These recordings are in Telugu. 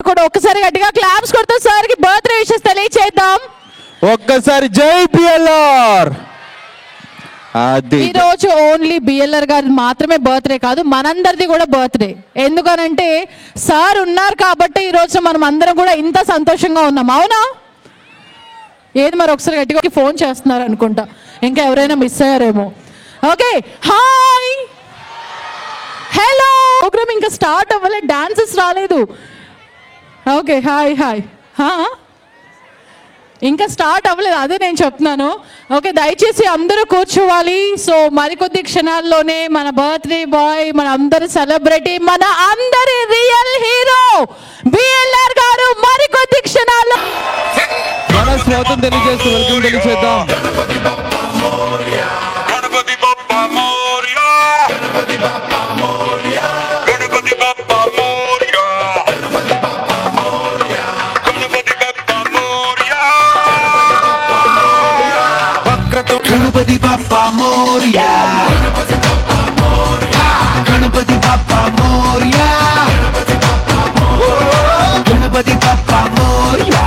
కూడా ఒక్కసారి గట్టిగా క్లాప్స్ కొడుతూ సార్ కి బర్త్డే విషెస్ తెలియచేద్దాం. ఒక్కసారి జై బిఎల్ఆర్. ఈ రోజు ఓన్లీ బిఎల్ఆర్ గారి మాత్రమే బర్త్డే కాదు, మనందరిది కూడా బర్త్డే. ఎందుకనంటే సార్ ఉన్నారు కాబట్టి ఈ రోజు మనం అందరం కూడా ఇంత సంతోషంగా ఉన్నాం. అవునా? ఏది మరి ఒకసారి గట్టిగా ఫోన్ చేస్తున్నారు అనుకుంటా, ఇంకా ఎవరైనా మిస్ అయ్యారేమో. Okay, hi, hello. ప్రోగ్రామ్ ఇంకా స్టార్ట్ అవ్వలేదు, డాన్సెస్ రాలేదు. Okay, hi hi. ఇంకా స్టార్ట్ అవ్వలేదు, అదే నేను చెప్తున్నాను. ఓకే, దయచేసి అందరూ కూర్చోవాలి. సో మరికొద్ది క్షణాల్లోనే మన బర్త్డే బాయ్, మన అందరి సెలబ్రిటీ, మన అందరి రియల్ హీరో బిఎల్ఆర్ గారు మరికొద్ది క్షణాల్లో మన స్వాగతం తెలియజేస్తూ వెల్కమ్ తెలియజేద్దాం. गणपति बाप्पा मोरया, गणपति बाप्पा मोरया, गणपति बाप्पा मोरया,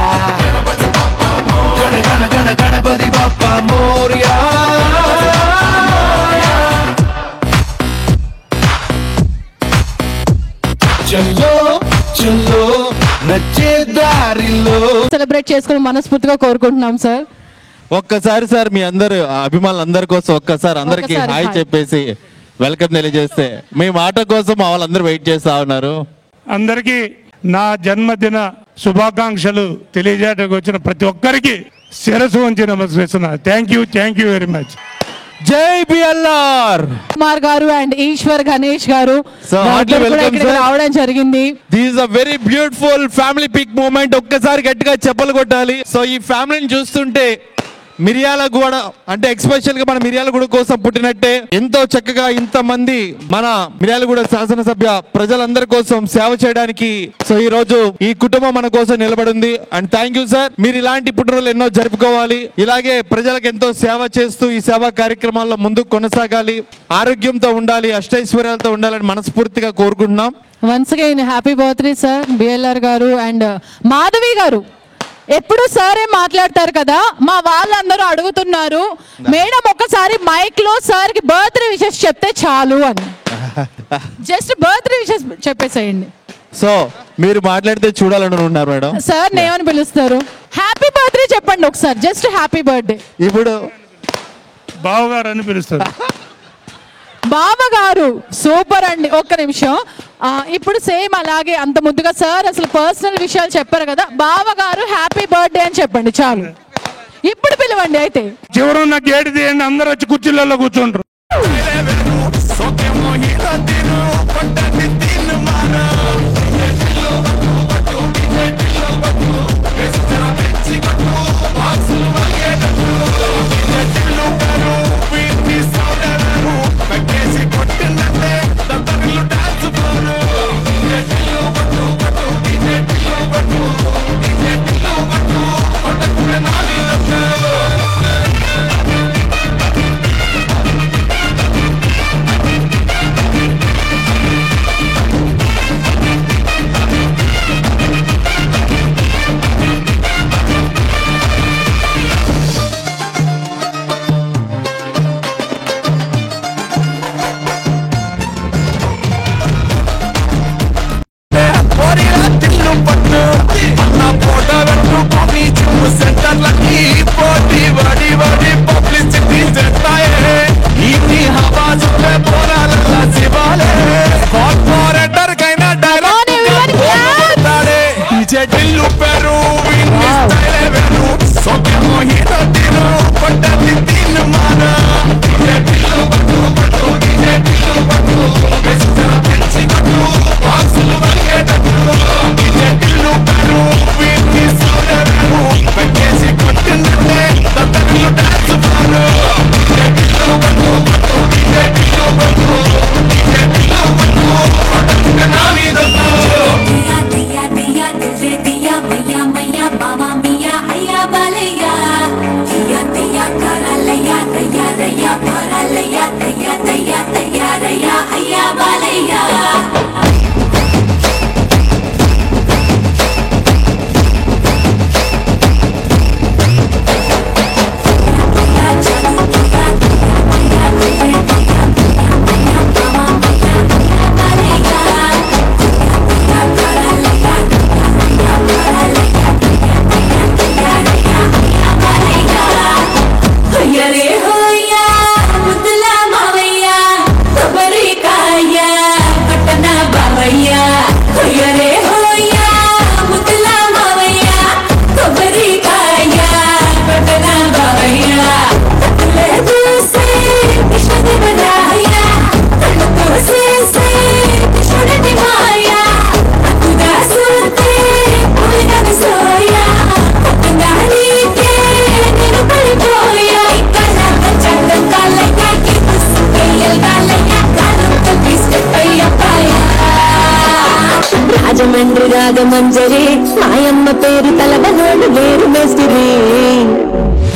गण गण गण गणपति बाप्पा मोरया. चलो चलो नचे दारिलो సెలబ్రేట్ చేసుకుని మనస్ఫూర్తిగా కోరుకుంటున్నాం సార్. ఒక్కసారి సార్ మీ అందరు అభిమానులు అందరి కోసం ఒక్కసారి అందరికి హాయ్ చెప్పేసి వెల్కమ్ తెలియజేస్తే మీ మాట కోసం మా వాళ్ళందరూ వెయిట్ చేస్తా ఉన్నారు. అందరికీ నా జన్మదిన శుభాకాంక్షలు తెలియజేయడానికి వచ్చిన ప్రతి ఒక్కరికి శిరస్సు వంచి నమస్కరిస్తున్నా. Thank you very much. జై బిఎల్ఆర్. కుమార్ గారు అండ్ ఈశ్వర్ గణేష్ గారు రావడం జరిగింది. This is a very beautiful family pic moment. ఒక్కసారి గట్టిగా చెప్పలు కొట్టాలి. సో ఈ ఫ్యామిలీని చూస్తుంటే మిర్యాలగూడ అంటే ఎక్స్పెషల్ గా మన మిర్యాలగూడ కోసం పుట్టినట్టే, ఎంతో చక్కగా ఇంతమంది మన మిర్యాలగూడ శాసనసభ్య ప్రజలందరి కోసం సేవ చేయడానికి సో ఈ రోజు ఈ కుటుంబం మన కోసం నిలబడింది. And thank you sir. మీరు ఇలాంటి పుట్టినరోజులు ఎన్నో జరుపుకోవాలి, ఇలాగే ప్రజలకు ఎంతో సేవ చేస్తూ ఈ సేవా కార్యక్రమాల్లో ముందుకు కొనసాగాలి, ఆరోగ్యంతో ఉండాలి, అష్టైశ్వర్యాలతో ఉండాలని మనస్ఫూర్తిగా కోరుకుంటున్నాం. Once again happy birthday sir BLR గారు. అండ్ మాధవి గారు ఎప్పుడు సారే మాట్లాడతారు కదా, మా వాళ్ళందరూ అడుగుతున్నారు మేడం ఒక్కసారి మైక్ లో సార్ కి బర్త్డే విషెస్ చెప్తే చాలు అని. జస్ట్ బర్త్డే విషెస్ చెప్పేసేయండి. సో మీరు మాట్లాడితే చూడాలని ఉన్నారు మేడం. సార్ నేమని పిలుస్తారు? హ్యాపీ బర్త్డే చెప్పండి ఒకసారి, జస్ట్ హ్యాపీ బర్త్డే. ఇప్పుడు బావగారు అని పిలుస్తారు. బావగారు సూపర్ అండి. ఒక్క నిమిషం, ఇప్పుడు సేమ్ అలాగే అంత ముద్దుగా సార్ అసలు పర్సనల్ విషయాలు చెప్పారు కదా, బావగారు హ్యాపీ బర్త్డే అని చెప్పండి చాలు. ఇప్పుడు పిలవండి. అయితే చివరున్న గేటు తీయండి, అందరూ వచ్చి కుర్చీలలో కూర్చుంటారు. మావయ్య హొయ్యరే హొయ్య ముద్దుల మావయ్య కొబ్బరికాయ కొట్టన బావయ్య కట్టులే చూసే కృష్ణదేవరాయ కళ్ళు కోసేసే కృష్ణుడి మాయ అక్కుగా సూతే పూలిన సోయ కొట్టగా నీకే నేను పడిపోయా ఇక్కడ చందం కాలయ్య కాలయ్య కాలంతో తీసుకెళ్ళయ్య రాజమండ్రి రాగమంజరి మాయమ్మ పేరు తలబనోడు వేరు మేస్తిరి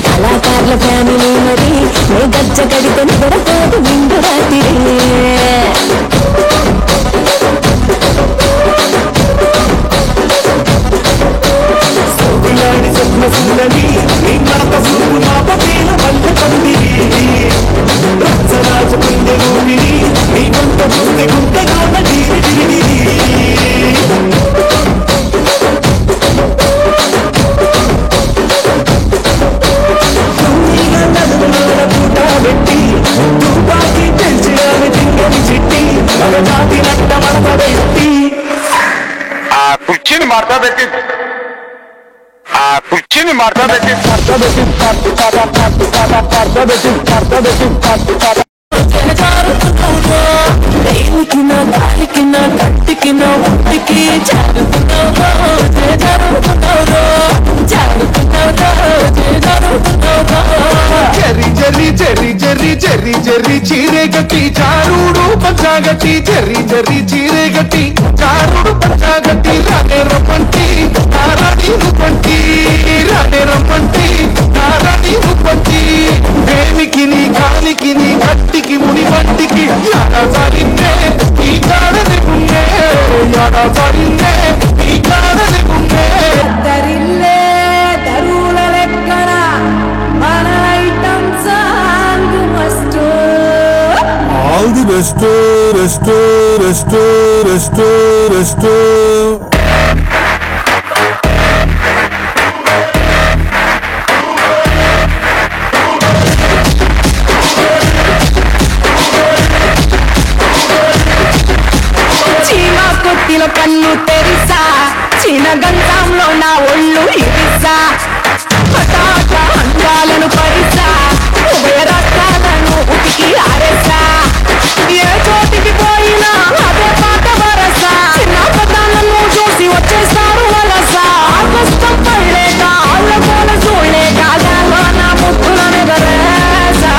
కళాకారుల ఫ్యామిలీ మరి నే గజ్జ కడితే నిద్రపోదు నిండు రాత్రి సోపిలాడి స్వప్న సుందరి నీ మరత సూపు నాప పేల వల్ల కందిరి రచ్చరాజ పుండె రూపిణి నీ కొంత పుస్తె గుంటగాన డీరి పెట్టి తుపాకి తెలిసిరాని తింగని చిట్టి మన జాతి నట్ట మడత పెట్టి ఆ కుర్చీని మార్తా పెట్టి దేనికి నా దానికి నా కట్టికి నా ఒంటికి చెరి చెరి చెరి చెరి చెరి చెరి చీరే గట్టి చారుడు పంచాగట్టి చెరి చెరి చీరే గట్టి చారుడు పంచాగట్టి రానే రొప్పంటి నారాణి రూపంటి రానే రొప్పంటి నారాణి రూపంటి దేనికి నీ కాలికి నీ కట్టికి ముని వంటికి యాడా సారిందే ఈ కాడని గుండె యాడా సారిందే ఈ కాడని గుండె దరిల్లే దరుల లెక్కన మన item song must All the best, resto, resto, resto, resto. చీమ కొట్టిన కన్ను తెరిసా చీన గంధంలో నా ఒళ్ళు ఇరిసా పటాట అందాలను పరిసా ఉభయ రక్తాలను ఉతికి ఆరేసా ఏ చోటికి పోయినా అదే పాట వరసా చిన్న పదాలను చూసి వచ్చేస్తారు వలస ఆకష్టం పడలేక ఆళ్ళ పోల చూడలేక గాలో నా ముద్దులను గరేసా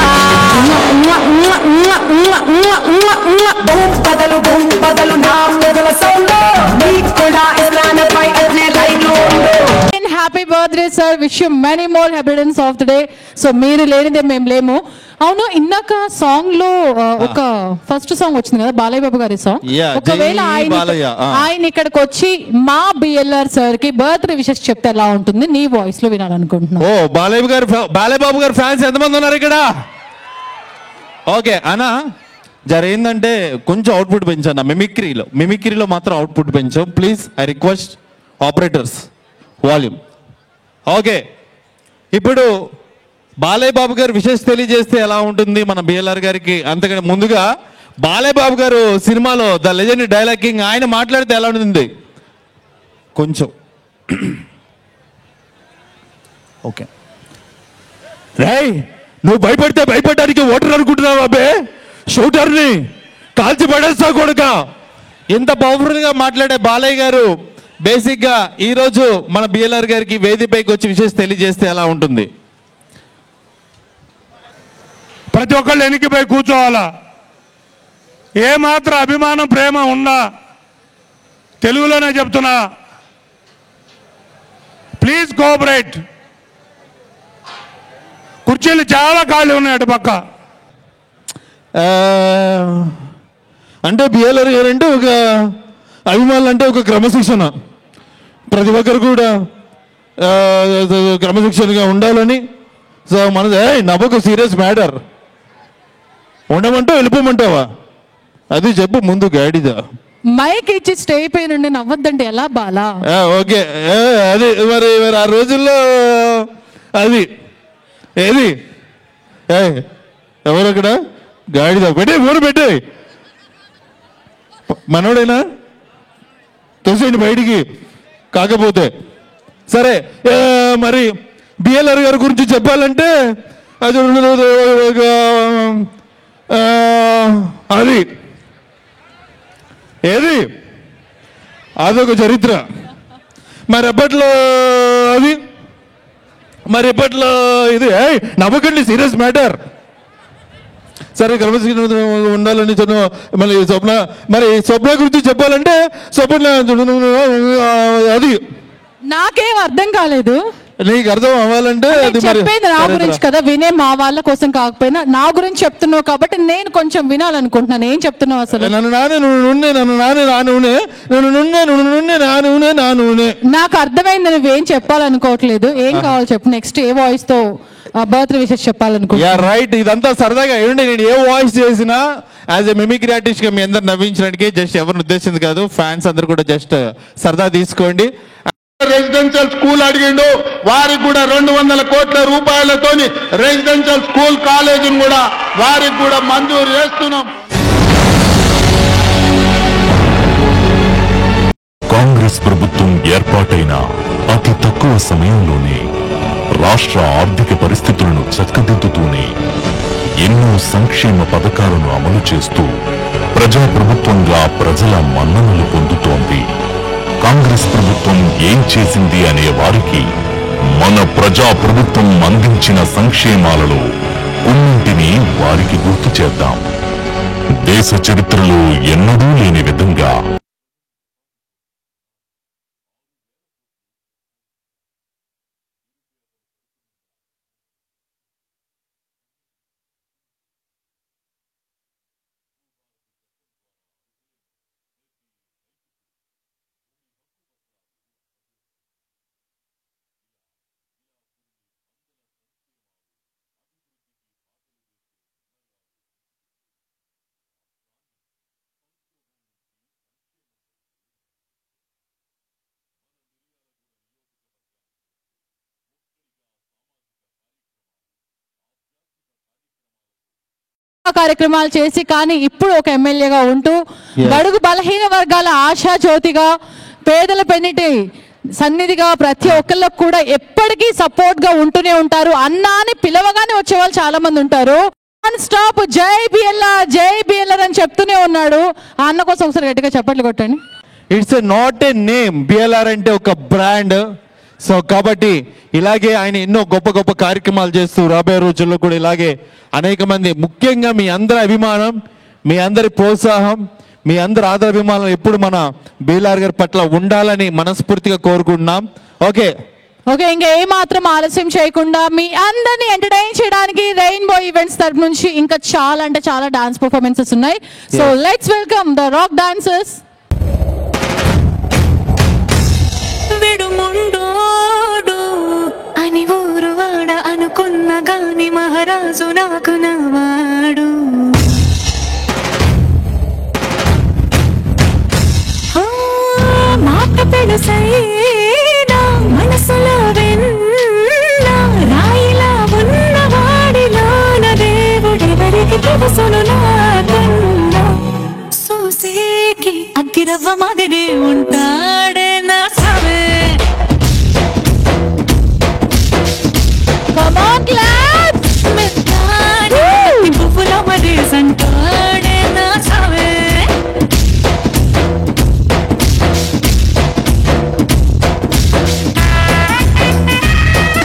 బొంపదలు నా మొదల సౌండ్ నీకు కూడా ఇస్లాంపై అట్లే లైన్లో happy birthday sir, wish you many more హ్యాపీడెన్స్ ఆఫ్ ద డే. సో మీరు లేనిదే మేము లేము. అవును, ఇందాక సాంగ్ లో ఒక ఫస్ట్ సాంగ్ వచ్చింది కదా బాలయ్య బాబు గారి సాంగ్. Yeah, ఒకవేళ జై బాలయ్య, ఆయన ఇక్కడికి వచ్చి మా బిఎల్ఆర్ సార్ కి బర్త్డే విషెస్ చెప్తే ఎలా ఉంటుంది నీ వాయిస్ లో వినాలనుకుంటున్నాను. ఓ బాలయ్య బాబు గారు ఫ్యాన్స్ ఎంతమంది ఉన్నారు ఇక్కడ? ఓకే అన్నా, ఏంటంటే కొంచెం అవుట్పుట్ పెంచాను మిమిక్రీలో మాత్రం అవుట్పుట్ పెంచాం. Please I request operators volume. Okay, ఇప్పుడు బాలయ్య బాబు గారు విషెస్ తెలియజేస్తే ఎలా ఉంటుంది మన బిఎల్ఆర్ గారికి? అంతకంటే ముందుగా బాలయ్య బాబు గారు సినిమాలో ద లెజెండ్ డైలాగ్ కింగ్ ఆయన మాట్లాడితే ఎలా ఉంటుంది కొంచెం? ఓకే, రేయ్ నువ్వు భయపడితే భయపడడానికి ఓటర్ అనుకుంటున్నావు అబ్బే, షూటర్ని కాల్చి పడేస్తా కొడుక. ఇంత పవర్ఫుల్గా మాట్లాడే బాలయ్య గారు బేసిక్గా ఈరోజు మన బిఎల్ఆర్ గారికి వేదికపైకి వచ్చి విషెస్ తెలియజేస్తే ఎలా ఉంటుంది? ప్రతి ఒక్కళ్ళు వెనక్కిపోయి కూర్చోవాలా. ఏమాత్రం అభిమానం ప్రేమ ఉన్నా తెలుగులోనే చెప్తున్నా, ప్లీజ్ కోఆపరేట్. కుర్చీలు చాలా ఖాళీ ఉన్నాయి అటు పక్క. అంటే బిఎల్ఆర్ గారు అంటే ఒక అభిమానులు అంటే ఒక క్రమశిక్షణ, ప్రతి ఒక్కరు కూడా క్రమశిక్షణగా ఉండాలని. సో మనది నవ్వకు సీరియస్ మ్యాటర్. ఉండమంటావు వెళ్ళిపోమంటావా? అది చెప్పు ముందు గాడిదా. మైక్ ఇచ్చి స్టేజ్ పై నుండి నవ్వద్దంటే ఎలా బాలా? ఓకే, అది మరి మరి ఆ రోజుల్లో అది ఏది ఎవరు అక్కడ గాడిద పెట్టే ఊరు పెట్టే మనోడేనా? పంపించండి బయటికి. కాకపోతే సరే, మరి బిఎల్ఆర్ గారి గురించి చెప్పాలంటే అది ఏది అదొక చరిత్ర. మరి ఎప్పట్లో అది, మరి ఎప్పట్లో ఇది నవ్వకండి, సీరియస్ మ్యాటర్. సరే క్రమశిక్షణ ఉండాలని మళ్ళీ స్వప్న గురించి చెప్పాలంటే స్వప్న అది నాకేం అర్థం కాలేదు. నీకు అర్థం అవ్వాలంటే అది మరి చెప్పేది నా గురించి కదా, వినే మా వాళ్ళ కోసం కాకపోయినా నా గురించి చెప్తున్నావు కాబట్టి నేను కొంచెం వినాలనుకుంటున్నాను. ఏం చెప్తున్నావు అసలు? నాకు అర్థమైంది, నువ్వేం చెప్పాలనుకోవట్లేదు. ఏం కావాలి చెప్పు. నెక్స్ట్ ఏ వాయిస్ తో బర్త్డే విషెస్ చెప్పాలనుకుంటున్నా? రైట్, ఇదంతా సరదాగా ఏమండి. నేను ఏ వాయిస్ చేసినా యాజ్ ఎ మిమిక్రీ ఆర్టిస్ట్ గా మీ అందరు నవ్వించడానికి, జస్ట్ ఎవరిని ఉద్దేశించి కాదు, ఫ్యాన్స్ అందరు కూడా జస్ట్ సరదా తీసుకోండి. రెసిడెన్షియల్ స్కూల్ అడిగిండు, వారికి కూడా 200 కోట్ల రూపాయలతోని రెసిడెన్షియల్ స్కూల్ కాలేజీని కూడా వారికి కూడా మంజూరు చేస్తున్నాం. కాంగ్రెస్ ప్రభుత్వం ఏర్పాటైన అతి తక్కువ సమయంలోనే రాష్ట్ర ఆర్థిక పరిస్థితులను చక్కదిద్దుతూనే ఎన్నో సంక్షేమ పథకాలను అమలు చేస్తూ ప్రజాప్రభుత్వంగా ప్రజల మన్ననలు పొందుతోంది. కాంగ్రెస్ ప్రభుత్వం ఏం చేసింది అనే వారికి మన ప్రజా ప్రభుత్వం అందించిన సంక్షేమాలలో కొన్నింటిని వారికి గుర్తు చేద్దాం. దేశ చరిత్రలో ఎన్నడూ లేని విధంగా కార్యక్రమాలు చేసి, కానీ ఇప్పుడు ఒక ఎమ్మెల్యేగా ఉంటూ బడుగు బలహీన వర్గాల ఆశా జ్యోతిగా, పేదల పెన్నిటి సన్నిధిగా ప్రతి ఒక్కళ్ళకు కూడా ఎప్పటికీ సపోర్ట్ గా ఉంటూనే ఉంటారు. అన్నా అని పిలవగానే వచ్చే వాళ్ళు చాలా మంది ఉంటారు. నాన్ స్టాప్ జై బిఎల్ఆర్ అని చెప్తూనే ఉన్నాడు. ఆ అన్న కోసం ఒకసారి గట్టిగా చప్పట్లు కొట్టండి. It's not a name. BLR అంటే ఒక బ్రాండ్. సో కాబట్టి ఇలాగే ఆయన ఎన్నో గొప్ప గొప్ప కార్యక్రమాలు చేస్తూ రాబోయే రోజుల్లో కూడా ఇలాగే అనేక మంది, ముఖ్యంగా మీ అందరి అభిమానం, మీ అందరి ప్రోత్సాహం, మీ అందరి ఆదరాభిమానం ఎప్పుడు మన బిఎల్ఆర్ గారి పట్ల ఉండాలని మనస్ఫూర్తిగా కోరుకుంటున్నాం. ఓకే, ఇంకా ఏ మాత్రం ఆలస్యం చేయకుండా మీ అందరినీ ఎంటర్టైన్ చేయడానికి రెయిన్బో ఈవెంట్స్ తరపు నుంచి ఇంకా చాలా అంటే చాలా డాన్స్ పర్ఫార్మెన్సెస్ ఉన్నాయి. So let's welcome the rock dancers. అని ఊరువాడ అనుకున్న గాని మహారాజు నాకు నవాడు. మాట పెడుసైనా మనసులో వెన్న రాయిలా ఉన్నవాడిలోన దేవుడెవరికి తెలుసును నాకన్నా. సూసేకి అగ్గిరవ్వ మాదిరి ఉంటాడే నా సవే. Come on, claps! పువ్వుల మరి సంటాడే నా సవే.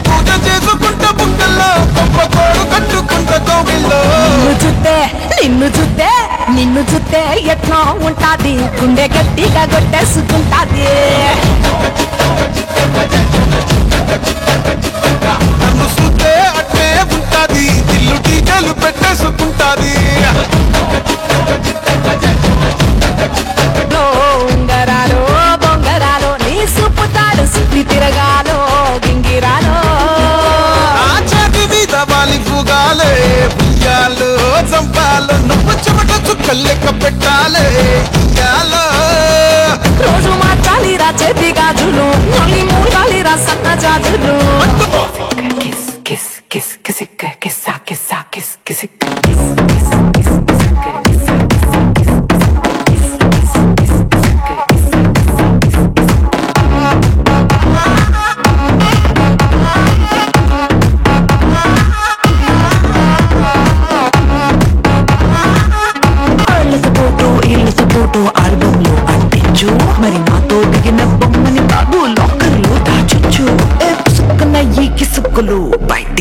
పూజ చేసుకుంటా బుక్కల్లో, కొబ్బకోడు కట్టుకుంటా కోవిల్లో. నిన్ను చూస్తే ఎట్లా ఉంటాది, గుండె గట్టిగా కొట్టేసుకుంటాది. నన్ను చూస్తే అట్టే ఉంటాది, ఇల్లు టీకలు పెట్టేసుకుంటాది. ఉంగరాలో బొంగరాలో నీ సుప్పుతాడు, సుత్తి తిరగాలో గింగిరాలో. ఆ చేతి మీద వాలి పుగాలే, పుయ్యాలు చంపాలు, నువ్వు చెమట చుక్కలు లెక్క పెట్టాలే ఇయ్యాలో. రోజు మార్చాలిరా చేతి గాజులు, మళ్ళీ మూడాలిరా సన్న జాజులు.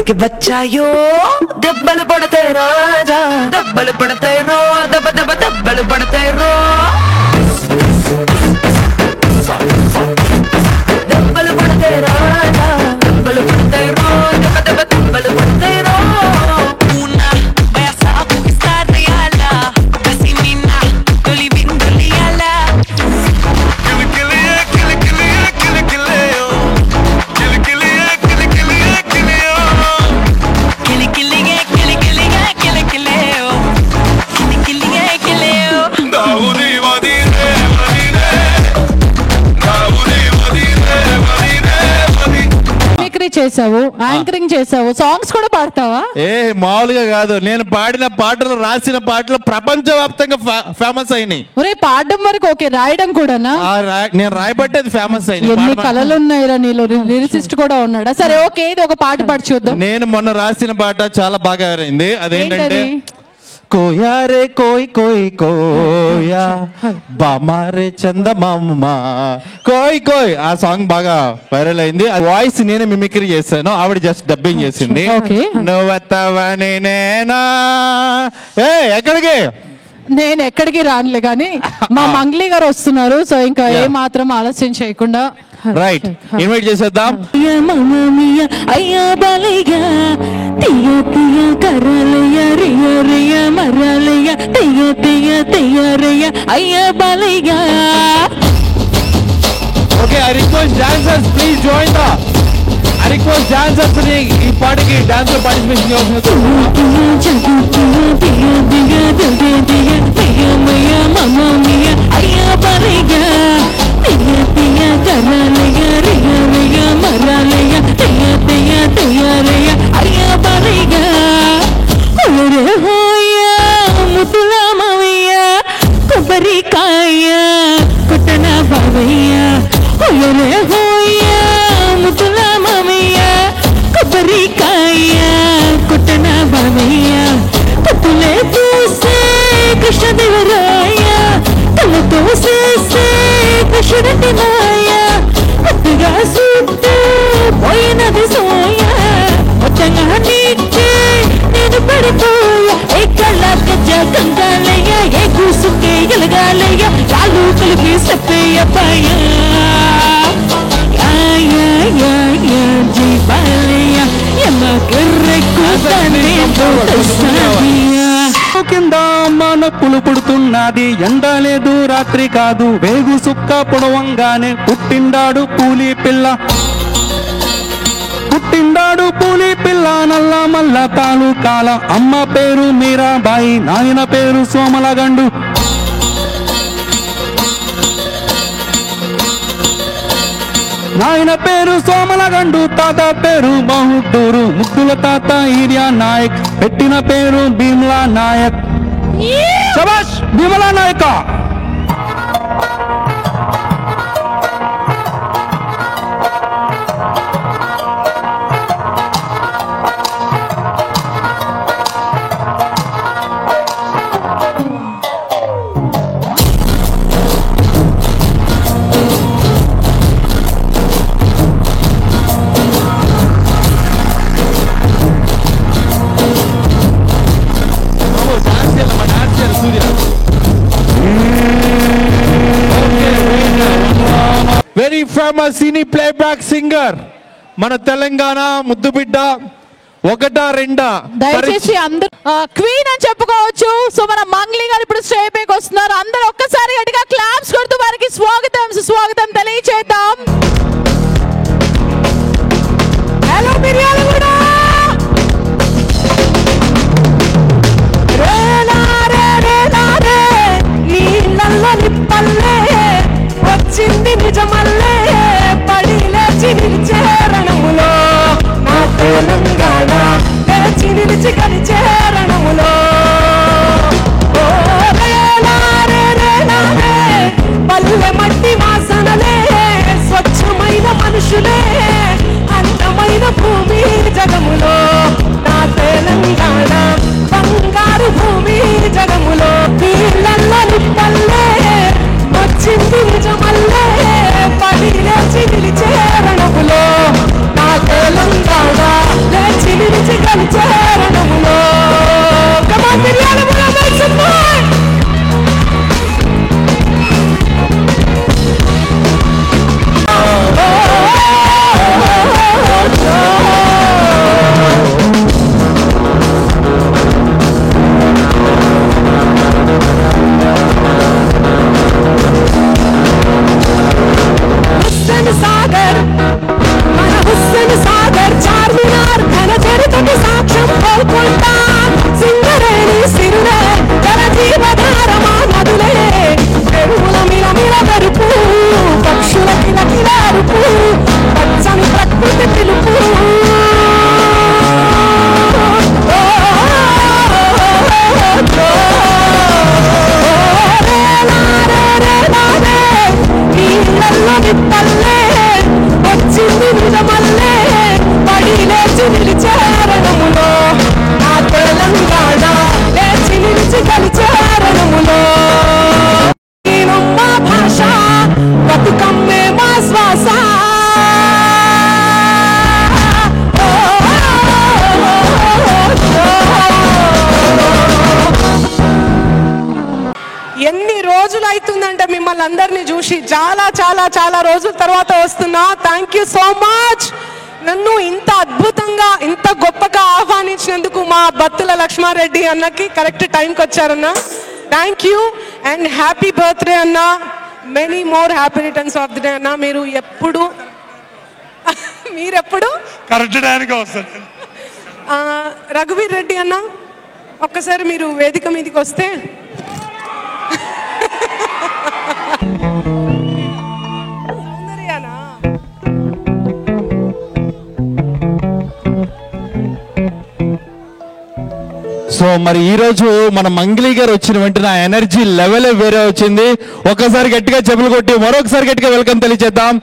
జోలికి వచ్చాయో దెబ్బలు పడతాయి రాజా, దెబ్బలు పడతాయి రో, దెబ్బ దెబ్బ దెబ్బలు పడతాయి రో, దెబ్బలు పడతాయి రాజా, దెబ్బలు పడతాయి రో, దెబ్బ దెబ్బ దెబ్బలు పడతాయి రో. చేసావు, యాంకరింగ్ చేసావు, సాంగ్స్ కూడా పాడతావా? మామూలుగా కాదు, నేను పాడిన పాటలు రాసిన పాటలు ప్రపంచవ్యాప్తంగా ఫేమస్ అయినాయి. ఒరే పాడడం వరకు ఓకే, రాయడం కూడానా? నేను రాయబట్టి అది ఫేమస్ అయింది. ఎన్ని కళలు ఉన్నాయిరా నీలో, లిరిసిస్ట్ కూడా ఉన్నాడా? సరే ఓకే, ఇది ఒక పాట పాడి చూద్దాం. నేను మొన్న రాసిన పాట చాలా బాగా అయింది. అదేంటంటే కోయా రే కోయ్ కోయ్ కోయా బామారే చందమామ కోయ్ కోయ్, ఆ సాంగ్ బాగా వైరల్ అయింది. ఆ వాయిస్ నేనే మిమిక్రీ చేశాను, ఆవిడ జస్ట్ డబ్బింగ్ చేసింది. నువ్వెత్తవని నేనా ఎక్కడికి నేను ఎక్కడికి రానులే కానీ మా మంగ్లీ గారు వస్తున్నారు. సో ఇంకా ఏ మాత్రం ఆలస్యం చేయకుండా రైట్ ఇన్వైట్ చేసేద్దాం. అయ్యా బాలయ్య తీయ తీయ కర్రలయ్య రియ రియ మర్రలయ్య తీయ తీయ తీయరయ్య అయ్యా Balayya. Okay, I request dancers please join the I request dancers ని ఈ పాటకి డాన్స్ లో పార్టిసిపేషన్ అయ్యా బాలయ్య తీయ తీయ కర్రలయ్య రియ రియ మర్రలయ్య తీయ తీయ తీయరయ్య అయ్యా బాలయ్య. ఒరే హోయ ముద్దుల మావయ్య కొబ్బరికాయ కొట్టన బావయ్య. ఒరే హోయ ముద్దుల మావయ్య కొబ్బరికాయ కొట్టన బావయ్య. కొట్టులే పూసే కృష్ణదేవరాయ తలతో చేసే కృష్ణుడి మాయ కొత్తగా సూట్టు పోయినది సోయ మొత్తంగా నీకే నేను పడిపోయా. ఏ కళ్ళ గజ్జ గంగాలయ్య ఏ కూసుకే ఎలగాలయ్య కాళ్ళు కలిపి చెప్పేయపాయ జీవాలయ్య ఎమ్మ కిర్రెక్కు కింద అమ్మ నొప్పులు పుడుతున్నది, ఎండ లేదు రాత్రి కాదు, వేగు సుక్క పొడవంగానే పుట్టిండాడు పూలి పిల్ల, పుట్టిండాడు పూలి పిల్ల నల్ల మల్ల తాలూకాల. అమ్మ పేరు మీరాబాయి, నాయన పేరు సోమలగండు. నాయన పేరు సోమలగండు, తాత పేరు బహుద్దూరు, ముగ్గుల తాత ఈరియా నాయక్, పెట్టిన పేరు భీమ్లా నాయక్. శభాష్ భీమలా నాయక. వెరీ ఫేమస్ సినీ ప్లేబ్యాక్ సింగర్ మన తెలంగాణ ముద్దుబిడ్డ. ఒకటా రెండా, దయచేసి అందరూ క్వీన్ అని చెప్పుకోవచ్చు. సో మన మంగ్లీ గారు ఇప్పుడు స్టేజ్ పైకి వస్తున్నారు. అందరూ ఒక్కసారి గట్టిగా క్లాప్స్ కొడుతూ వారికి స్వాగతం సుస్వాగతం తెలియచేద్దాం. హలో మిర్యాలగూడ వచ్చింది నిజమల్లే పడి లేచి నిలిచే రణములో నా తెలంగాణ లేచి నిలిచి కలిచే రణములో. పల్లె మట్టి వాసనలే స్వచ్ఛమైన మనుషులే అందమైన భూమి జగములో నా తెలంగాణ బంగారు భూమి జగములో. నీళ్ళల్లో నిప్పల్లే వచ్చింది నిజమల్లే పడి లేచి నిలిచే రణములో నా తెలంగాణ లేచి నిలిచి విప్పల్లే వచ్చింది నిజమల్లే పడి లేచి నిలిచారణములో నా తెలంగాణ లేచి నిలిచి కలిచారణములో మా భాష బతుకమ్మే మా శ్వాస ఎన్ని రోజులు అవుతుందంటే మిమ్మల్ని అందరినీ చూసి చాలా చాలా చాలా రోజుల తర్వాత వస్తున్నా. Thank you so much. నన్ను ఇంత అద్భుతంగా ఇంత గొప్పగా ఆహ్వానించినందుకు మా బత్తుల లక్ష్మారెడ్డి అన్నకి కరెక్ట్ టైంకి వచ్చారన్న. Thank you and happy birthday అన్న. Many more happy returns of the day అన్న. మీరెప్పుడు కరెక్ట్ టైంకి వస్తారు. రఘువీర్ రెడ్డి అన్న ఒక్కసారి మీరు వేదిక మీదకి వస్తే. సో మరి ఈ రోజు మన మంగ్లీ గారు వచ్చిన వెంటనే ఆ ఎనర్జీ లెవెల్ వేరే వచ్చింది. ఒకసారి గట్టిగా చెప్పులు కొట్టి మరొకసారి గట్టిగా వెల్కమ్ తెలియజేద్దాం.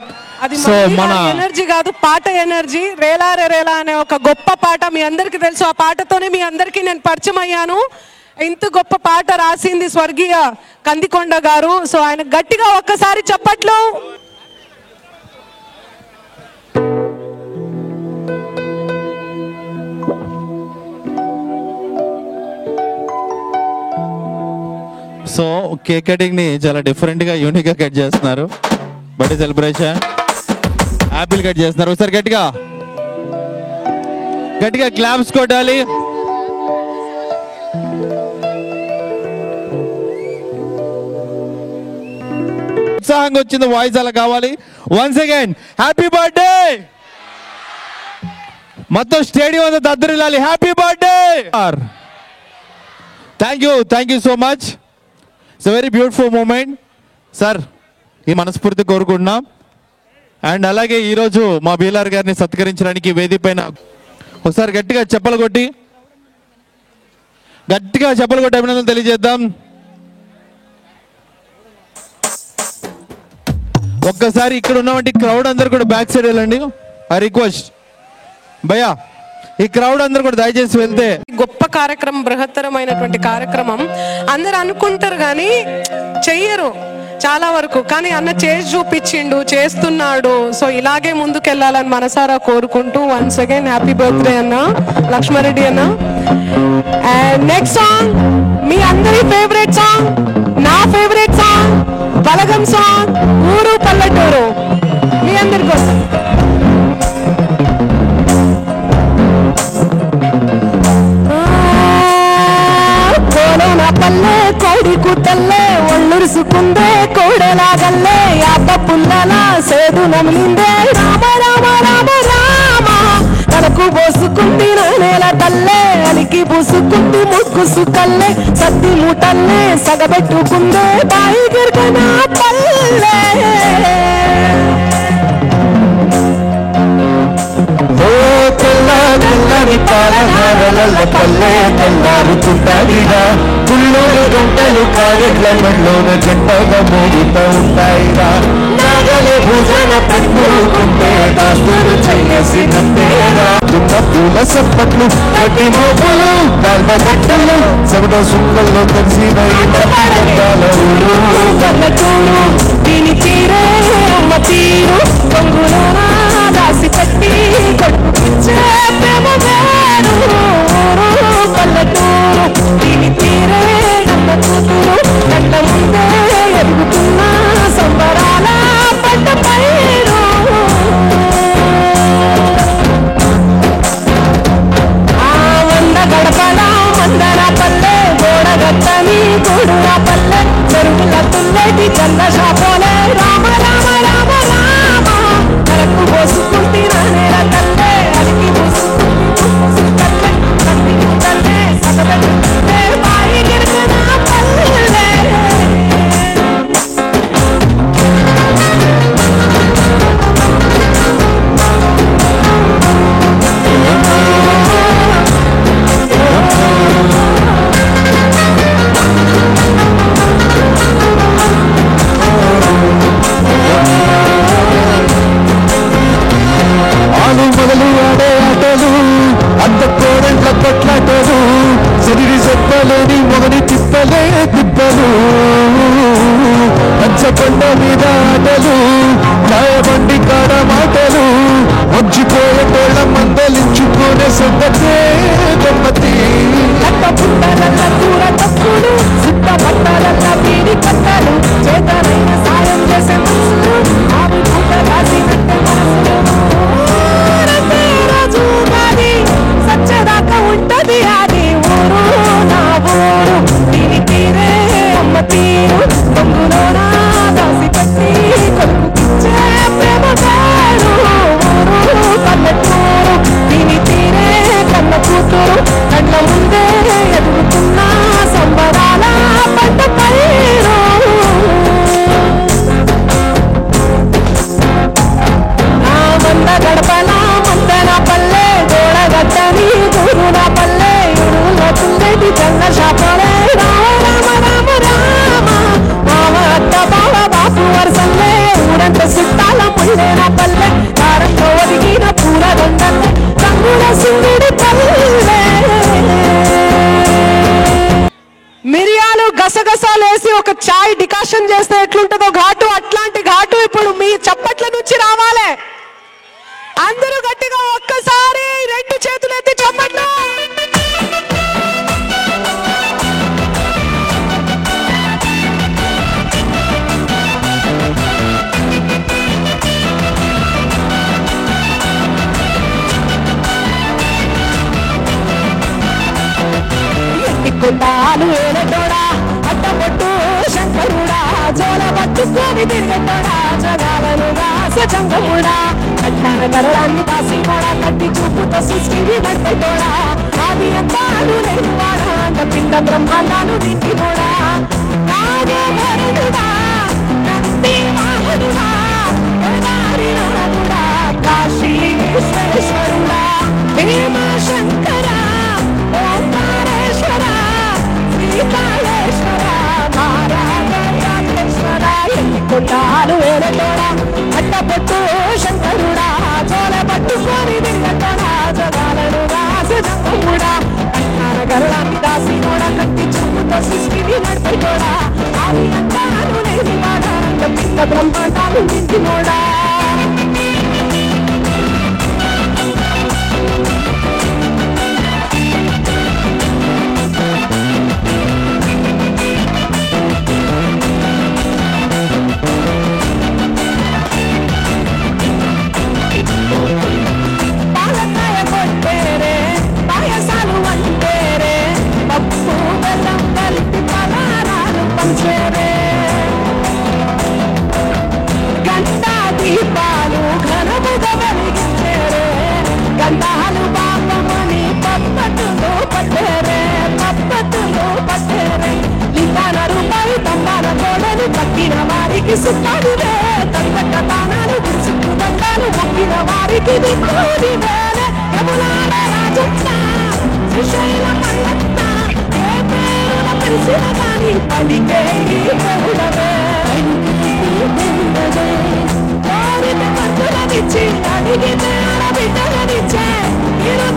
సో మన ఎనర్జీ కాదు, పాట ఎనర్జీ. రేలా రే రేలా అనే ఒక గొప్ప పాట మీ అందరికి తెలుసు. ఆ పాటతోనే మీ అందరికీ నేను పరిచయం అయ్యాను. ఇంత గొప్ప పాట రాసింది స్వర్గీయ కందికొండ గారు. సో ఆయన గట్టిగా ఒక్కసారి చప్పట్లు. సో కేక్ కటింగ్ ని చాలా డిఫరెంట్ గా యూనిక్ గా కట్ చేస్తున్నారు. బర్త్డే సెలబ్రేషన్ యాపిల్ కట్ చేస్తున్నారు. ఒకసారి గట్టిగా గట్టిగా క్లాప్స్ కొట్టాలి. ఉత్సాహంగా వచ్చింది, వాయిస్ అలా కావాలి. Once again happy birthday. మొత్తం స్టేడియం అంతా దద్దరిల్లాలి. Happy birthday. Thank you so much. It's very beautiful moment sir, ఈ మనస్ఫూర్తి కోరుకుంటున్నాం. అండ్ అలాగే ఈరోజు మా బీలార్ గారిని సత్కరించడానికి వేదిక పైన ఒకసారి గట్టిగా చెప్పలు కొట్టి అభినందనలు తెలియజేద్దాం. ఒక్కసారి ఇక్కడ ఉన్నటువంటి క్రౌడ్ అందరు కూడా బ్యాక్ సైడ్ వెళ్ళండి. ఐ రిక్వెస్ట్ భయ్యా, ఈ క్రౌడ్ అందరు కూడా దయచేసి వెళ్తే. గొప్ప కార్యక్రమం, బృహత్తరమైనటువంటి కార్యక్రమం. అందరు అనుకుంటారు కానీ చెయ్యరు చాలా వరకు. కానీ అన్న చేసి చూపించిండు, చేస్తున్నాడు. సో ఇలాగే ముందుకెళ్ళాలని మనసారా కోరుకుంటూ వన్స్ అగైన్ హ్యాపీ బర్త్డే అన్న లక్ష్మారెడ్డి అన్న. అండ్ నెక్స్ట్ సాంగ్ మీ అందరి ఫేవరెట్ సాంగ్, నా ఫేవరెట్ సాంగ్, బలగం సాంగ్ ఊరు పల్లెటూరు మీ అందరి కోసం. పల్లె కోడి కూతల్లే ఒళ్ళురుసుకుందే కోడలాగల్లే యాప పుల్లల సేదు నమిలిందే రామ రామ రామ రామ తనకు పోసుకుంది నేల తల్లే అలికి పూసుకుంది ముగ్గుసు కల్లే సత్తి మూటల్లే సగబెట్టుకుందే బాయి గిర్గన పల్లె. తెల్లని పాలహారల పల్లె తెల్లారుతుంటాయిరా. పుల్లూరు గుంటలు కారెట్ల మెళ్ళలోన జెండగా మోగుతూ ఉంటాయిరా. నాగలి భుజన పట్టుకుంటే దాస్తులు చేసి నట్టేరా. పూల సప్పట్లు గడ్డి మోపులు దాల్మ బట్టలు సగడ సుక్కల్లో తెలిసిన దీని తీరే అమ్మ తీరు కొంగులో రాసి పెట్టి కొట్టుకిచ్చే ప్రేమ వేరు పల్లెటూరు. దీని తీరే అమ్మ కూతురు గంట ముందే ఎరుగుతున్న సంబరాల పంట పైరు. ఆ వంద గడపల మందర పల్లె గోడగట్టని గూడుర పల్లె చెరువుల తుల్లటి చల్ల షాపోలే రామ రామ రామ రామ తలకు పోసుకుంటి నేల తల్లే అలికి పూసుకుంటి తల్లే తల్లి తల్లే సగబెట్టుకుంటే బాయి గిరిగిన పల్లె. బండ మీద ఆటలు బండి కాడ మాటలు వచ్చిపోయే తోళ్ళ మందలించుకునే సంగతే గమ్మతి పుట్టలల్ల కూర తప్పుడు సుట్ట పట్టాలల్ల పీడి కట్టాలు చేతనైన సాయం చేసే మనసులు ఆవి పూట రాసి పెట్టే మనసులు రాజు నాది సచ్చదాకా ఉంటది అది ఊరు నా ఊరు దీని తీరే అమ్మ తీరు పొంగులోనా దాసి పెట్టి కొడుకుకిచ్చే ప్రేమ పేరు ఊరు పల్లెటూరు దీని తీరే కన్న కూతురు కళ్ళ ముందే ఎదుగుతున్న సంబరాల పంట పైరు నా మంద గడపల మందన పల్లె జోడగట్టని దూరున పల్లె ఇరుల తుండేటి జన్న శాపలే రామ రామ రామ మామ అత్త బావ బాపు వరసల్లే ఊరంత సుట్టాల ముళ్ళేన పల్లె కారంలో ఒదిగిన పూల దొండల్లే రంగుల సింగిడి పల్లె మిరియాలు గసగసాలేసి ఒక చాయ్ డికాషన్ చేస్తే ఎట్లుంటుందో ఘాటు, అట్లాంటి ఘాటు ఇప్పుడు మీ చప్పట్ల నుంచి రావాలి. అందరూ గట్టిగా ఒక్కసారి రెండు చేతులు ఎత్తి చప్పట్లు. కొండాలు ఏలతోడా అట్టబొట్టు శంకరుడా జోల పట్టుకొని తిరిగెట్టోడా జగాలను రాసచంగముడా కట్టాన కరడాన్ని దాసి కూడా కట్టి చూపుతో సృష్టిని నట్టెట్టోడా ఆది అంతాలు లేనివాడా పిండ బ్రహ్మాండాలు నిండినోడా నాగభరణుడా నంది వాహనుడా కేదారినాథుడా కాశీ విశ్వేశ్వరుడా భీమశంకర ఓంకారేశ్వర శ్రీకాళేశ్వర నారాయణేశ్వర కొండాలు వేరతోడా అట్టపొట్టు శంకరుడా జోల పట్టుకొని తిరగటడా జగాలను రాసజంగుడా అన్నాన గరుడాన్ని దాసినోడా కట్టి చూపుతో సృష్టిని నడిపినోడా ఆది అంతాలు లేనివాడా పిండ బ్రహ్మాండాలు నిండినోడా పాలకాయ కొట్టేరే పాయసాలు వంటేరే పప్పు బెల్లం కలిపి పలారాలు పంచేరే గంటా దీపాలు ఘనముగా వెలిగించేరే గంధాలు పాపమని పప్పతులు పట్టేరే లింగాన రూపాయి తంబాల గోడలు పట్టిన వారికి సుట్టాడురే తడిపట్ట తానాలు గురుసుకు దండాలు మొక్కిన వారికి దిక్కుడి వేల యమునాల రాజన్న శ్రీశైల మల్లన్న ఏ పేరున తెలిసిన కానీ పలికే ఈ దేవుడవే కోరిన కర్తులనిచ్చి అడిగితే అడబిడ్డలనిచ్చే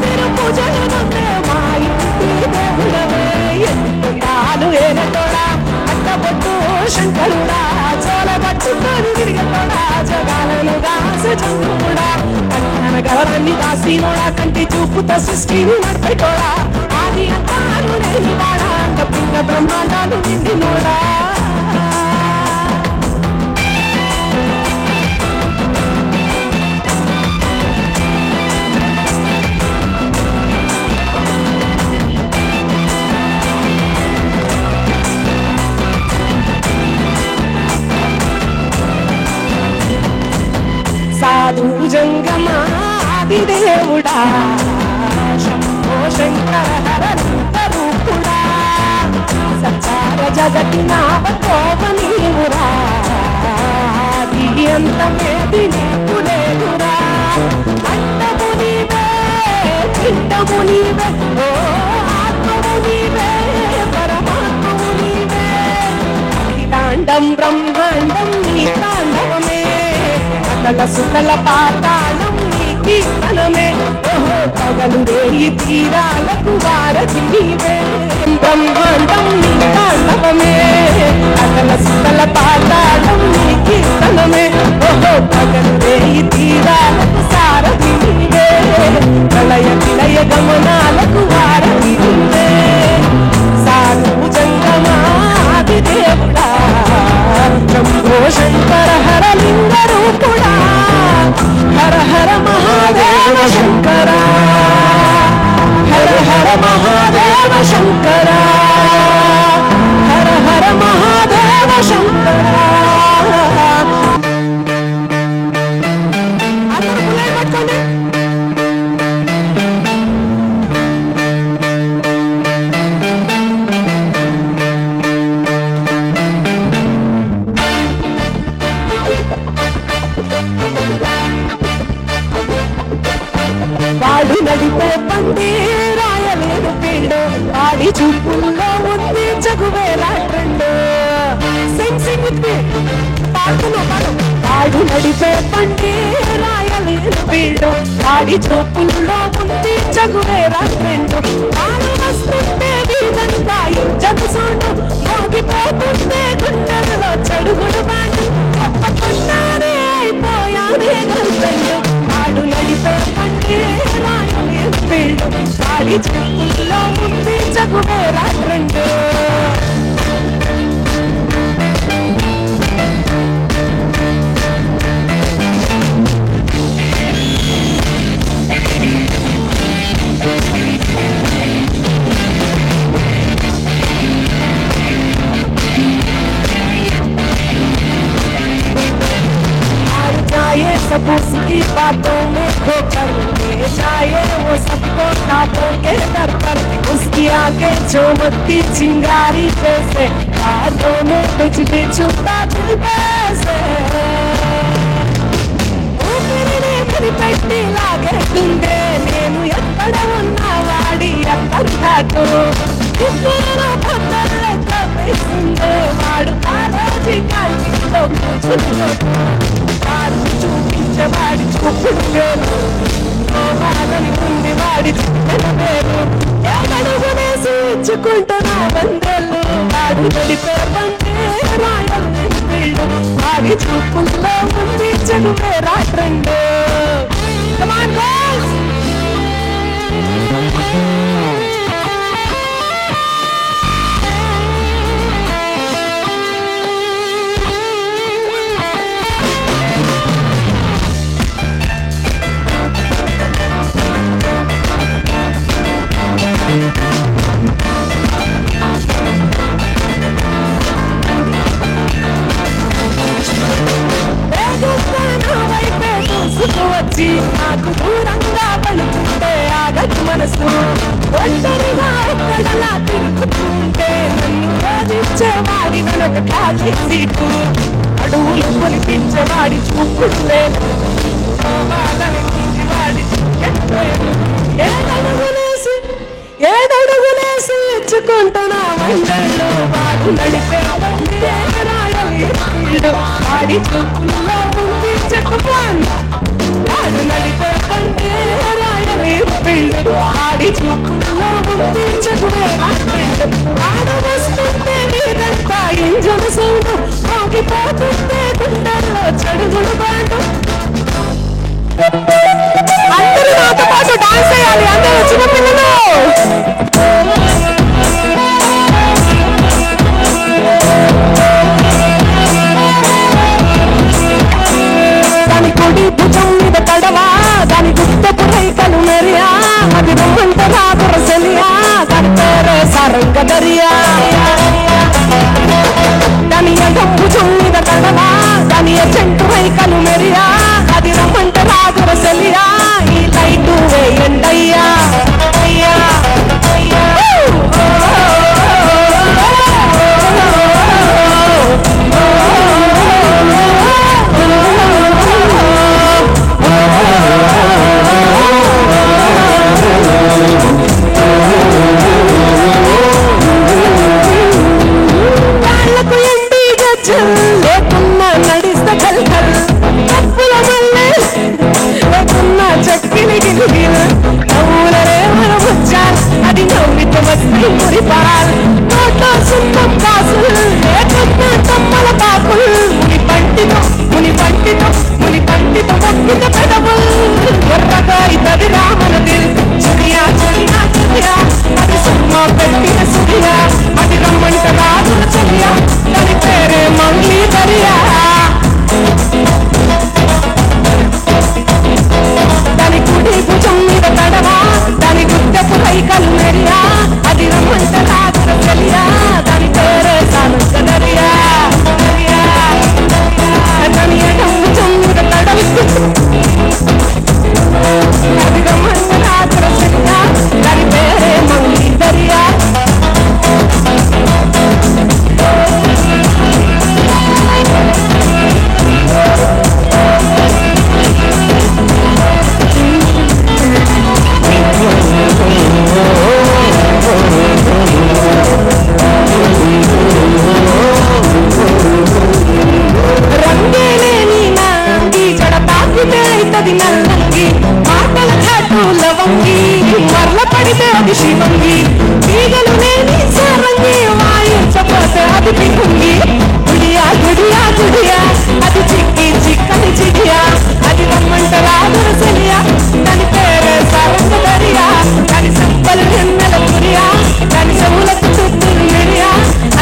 తిరు పూజలు నుండే మా ఇంటి దేవుడవే కొండాలు ఏనతోడా అట్టబొట్టు శంకరుడా జోల పట్టుకొని తిరిగతోడా జగాలను దాసజంగుడా కట్టాన గవరాన్ని దాసినోడా కంటి చూపుతో సృష్టిని నడిపెట్టోడా ఆది అంతాలు లేనివాడా పిండ బ్రహ్మాండాలు నిండినోడా సాధు జంగమాదిదేవుడా శంభో శంకర రూపుడా సచార జగతి నావకోమనీవురా అంతమే దినేపులేదురా అట్టము నీవే చింతము నీవే ఓ ఆత్మము నీవే పరమాత్మము నీవే అఖిలాండం బ్రహ్మాండం నీ తాండవమే అతల సుతల పాతాళం నీ కీర్తనమే ఓహో పగలు రేయి తీరాలకు వారధి నీవే బ్రహ్మాండం నీ తాండవమే అతల సుతల పాతాళం నీ పగలు రేయి తీరాలకు సారథి నీవే ప్రళయ విలయ గమనాలకు వారధి నీవే సాగు జంగమాది దేవుడా శంభో శంకర హర లింగ రూపుడా హర హర మహాదేవ శంకర హర హర మహాదేవ శంకర హర హర మహాదేవ శంకర వాడు నడిపే పండి రాయలేదు పీడు ఆడి చూపుల్లో ఉంది జగువేలా ట్రెండ్ వాడు నడిపే పండి రాయలేదు పీడు ఆడి చూపుల్లో ఉంది జగువేలా ట్రెండ్ వాడు వస్తుంటే వీధంతా జగసోడు మోగిపోతుంటే గుండెలలో చెడుగుడు బాడు తప్పకుండానే అయిపోయానే గల్పెండు వాడు నడిపే పండి రాయలేదు పీడు ఆడి చూపుల్లో ఉంది జగువేలా ట్రెండ్ सब उसकी बातों में खोकर ले जाए वो सबको खातों के दर पर उसकी आगे चमकती चिंगारी जैसे हाथों में बिजली छुपता दिल पैसे పెట్టి లాగే గుండె నేను ఎక్కడ ఉన్నా వాడి అక్కర్లాకు వాడు కాలేజీ కాల్చిలో కూర్చున్నాడు చూపించవాడి చూపుడు పేరు బాధని ఉంది వాడి చూపిన పేరు ఎగడుగునేసి ఇచ్చుకుంటున్నా వందలు వాడు నడిపే బండే రాయల్ ఎన్ఫీల్డ్ వాడి చూపుల్లో ఉంది చెడువే రాట్రండు. Come on, guys! వచ్చి నాకు దూరంగా పలుకుంటే ఆగదు మనసు ఒంటరిగా ఎక్కడలా తిరుగుతుంటే నన్ను బోధించేవాడి వెనక ఖాళీ సీటు అడుగులు కొలిపించేవాడి చూపుడు లేదు ఏడడుగులేసి ఇచ్చుకుంటున్నా వంటల్లో వాడు నడిపే వాడి చూపుల్లో ఉంది చెప్పుకోండి వాడు నడిపే పంటే రాయలే పిల్లడు ఆడి చూపుల్లో ఉంది చెప్పుడే ఆడు వస్తుంటే నీరంతా ఇంజన సౌండ్ మోగిపోతుంటే గుండెల్లో చెడుగుడు బాడు అందరూ నాతో పాటు డాన్స్ చేయాలి అందరూ చిన్నపిల్లలు దాని కొడి భుజం మీద తడవా దాని గుత్తపు రైకలు మెరియా అది రొమ్మంట రాదుర సెలియా దాని పేరే సారంగ దరియా దాని ఎగం భుజం మీద తడవా దాని ఎజెంటు రైకలు మెరియా అది రొమ్మంట రాదుర సెలియా ఈ లైటు వేయండయ్యా అది శివంగి తీగలు లేని సారంగి వాయించపోతే అది పికుంగి గుడియా గుడియా గుడియా అది చిక్కి చిక్కని చిడియా అది రమ్మంట రాదుర సెలియా దాని పేరే సారంగ దరియా దాని సంపలు ఎన్నెల పురియా దాని చెవులకు చుట్టూరు మిడియా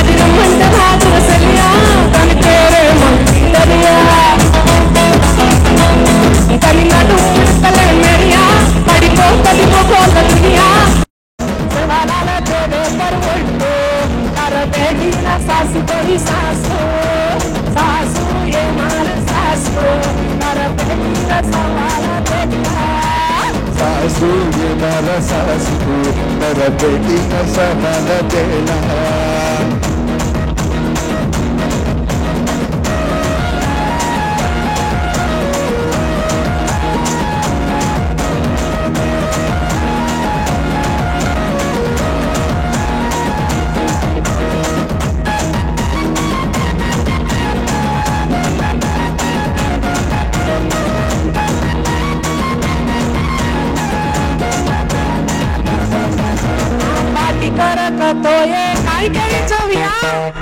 అది రమ్మంట రాదుర సెలియా దాని పేరే మంచి దరియా దాని నడు పిడతలే మెరియా పడిపోతది పోల దునియా సవాలాల తేరే పరువట్టు కరబేగిన సాసు కొడి సాసు సాసు ఏ మార సాసు కరబేగిన సవాల తేరా సాసు ఏ మార సాసు కరబేగిన సవాల తేరా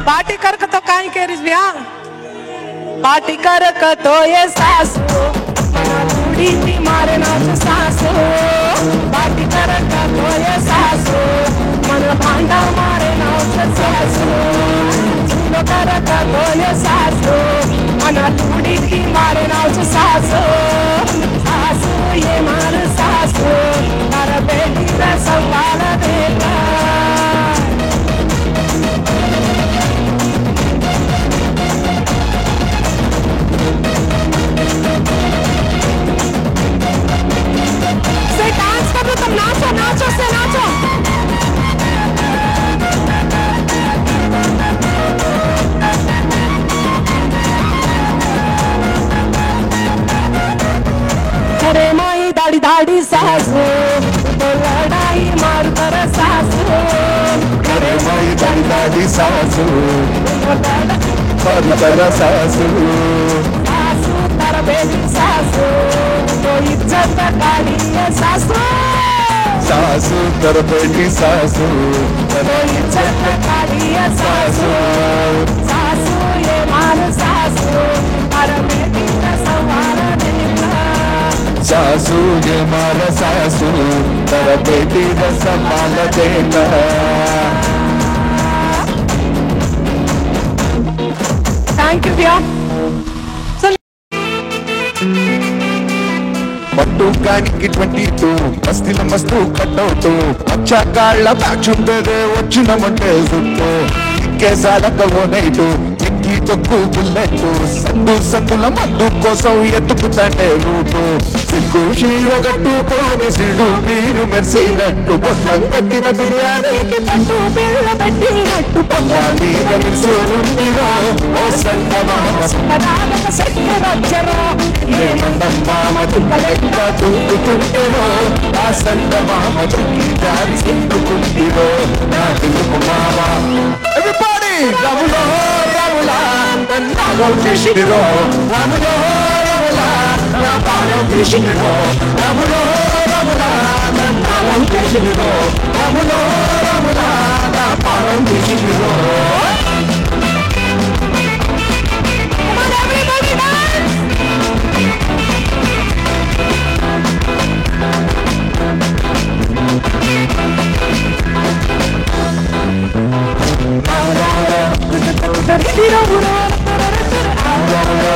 बाटी करक तो काई केरीस बिया पाटी करक तो ये सासू बुढ़ी थी मारे नाच सासू पाटी करक तो ये सासू मन भांडा मारे नाच सासू चूलो करक तो ये सासू मन बुढ़ी थी मारे नाच सासू सासू ये मार सासू कर बेटी का सवाल देता तुम नाचो नाचो से नाचो अरे माई दाढ़ी दाढ़ी सासू तो लड़ाई मार कर सासू अरे माई दाढ़ी दाढ़ी सासू मार कर सासू सासू तारा बेटी सासू तो इज्जत काढ़ी सासू सासू तर बेटी सासू तो इज्जत काढ़ी सासू सासू ये मार सासू तारा बेटी का सवाल देता सासू ये मार सासू तर बेटी का सवाल देता थैंक यू भैया పట్టు కానికి 22 మస్తిల మస్తు కట్టవుతూ అచ్చా కాళ్ళ బ్యాచ్ ఉండేదే వచ్చినమంటే సుట్టు ఇంకేసాలక ఓ నైటు ఎక్కి తొక్కు బుల్లెట్టు సందుల మందు కోసం ఎత్తుకుతానే రూటు సిగ్గు షీరగట్టు పోలీసుడు మీరు మెరిసినట్టు పొట్లం కట్టిన బిర్యానీకి పట్టు బిళ్ళ పెట్టినట్టు పొందాలి మెరిసిరుండిరో ఓ సంగమామ సదాగత సత్యరాజ్యరో ఏమందమ్మా మధుకలెక్క తుంటుకుంటేరో ఆ సంగమామ తుకి జారి సిందుకుంటిరో నా తెలుగు మామ ఎవ్రీబడీ రాములో రాములా నాగం చేసిరో రాములో రాములా నా పానం చేసిరో రాములో రాములా నాగం చేసిరో రాములో రాములా నా పానం చేసిరో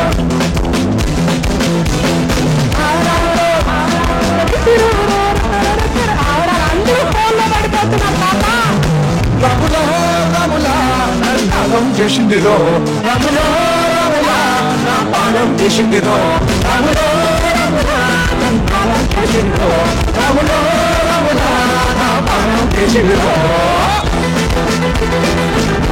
రాములో రాములా నాగం చేసిందిరో రాములో రాములా నా పానం చేసిందిరో రాములో రాములా నాగం చేసిందిరో రాములో రాములా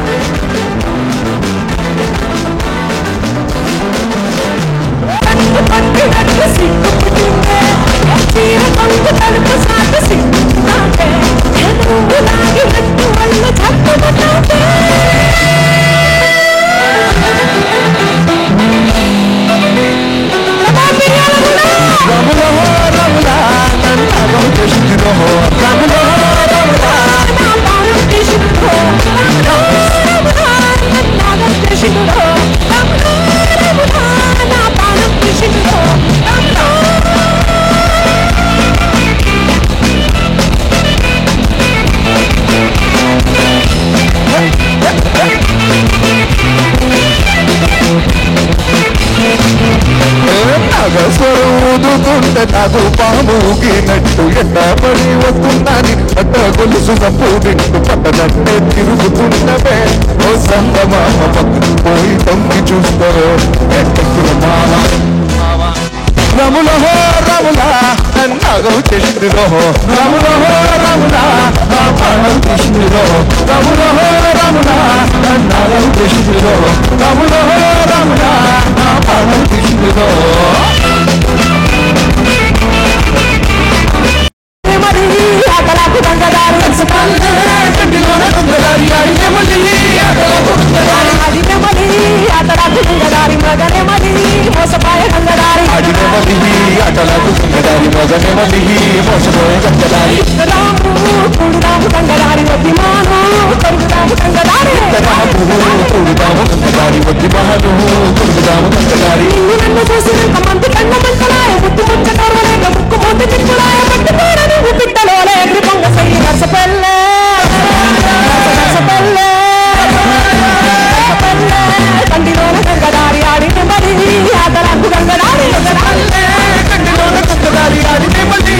నా పానం చేసిందిరో రాములో రాములా నన్ను చేసిందిరో రాములో రాములా నాగస్వరం ఊదుతుంటే నాకు పాము ఊగినట్టు ఎండబడి వస్తున్నాని పట్ట గొలుసు తప్పు వింటూ పట్టనట్టే తిరుగుతున్నవే ఓ సందమామ పక్కన పోయి తొంగి చూస్తారో ఎట్టకుల మామ రముల హో రముల నాగం చేసిందిరో రముల హో రముల నా ప్రాణం చేసిందిరో రముల హో రముల నాగం చేసిందిరో రముల హో రముల నా ప్రాణం చేసిందిరో ఆటలకు గంగదారు కంటిలోన గంగదారి ఆడినే మళ్ళీ ఆటలకు గంగదారి ఆడినే మళ్ళీ ఆటలకు గంగదారి మగనే మళ్ళీ మోసపాయ గంగదారి ఆడినే మళ్ళీ ఆటలకు గంగదారి మగనే మళ్ళీ మోసపోయే గంగదారి రాము కూడుదాము గంగదారి వద్దిమాను కొడుకుదాము గంగదారి రాము కూడుదాము గంగదారి వద్దిమాను కొడుకుదాము గంగదారి నన్ను చూసినంత మంది కన్న మంటలాయ ముట్టు ముచ్చ కర్వలేక ముక్కు మొంది తిప్పులాయ పట్టి పోరని పిట్టలోలే ఎగ్రి పొంగ సయ్యి నర్సపల్లె నర్సపల్లె నర్సపల్లె కండిలోన గంగదారి ఆడినే మరి ఆటలకు గంగదారి గంగదారి కండిలోన గంగదారి ఆడినే మరి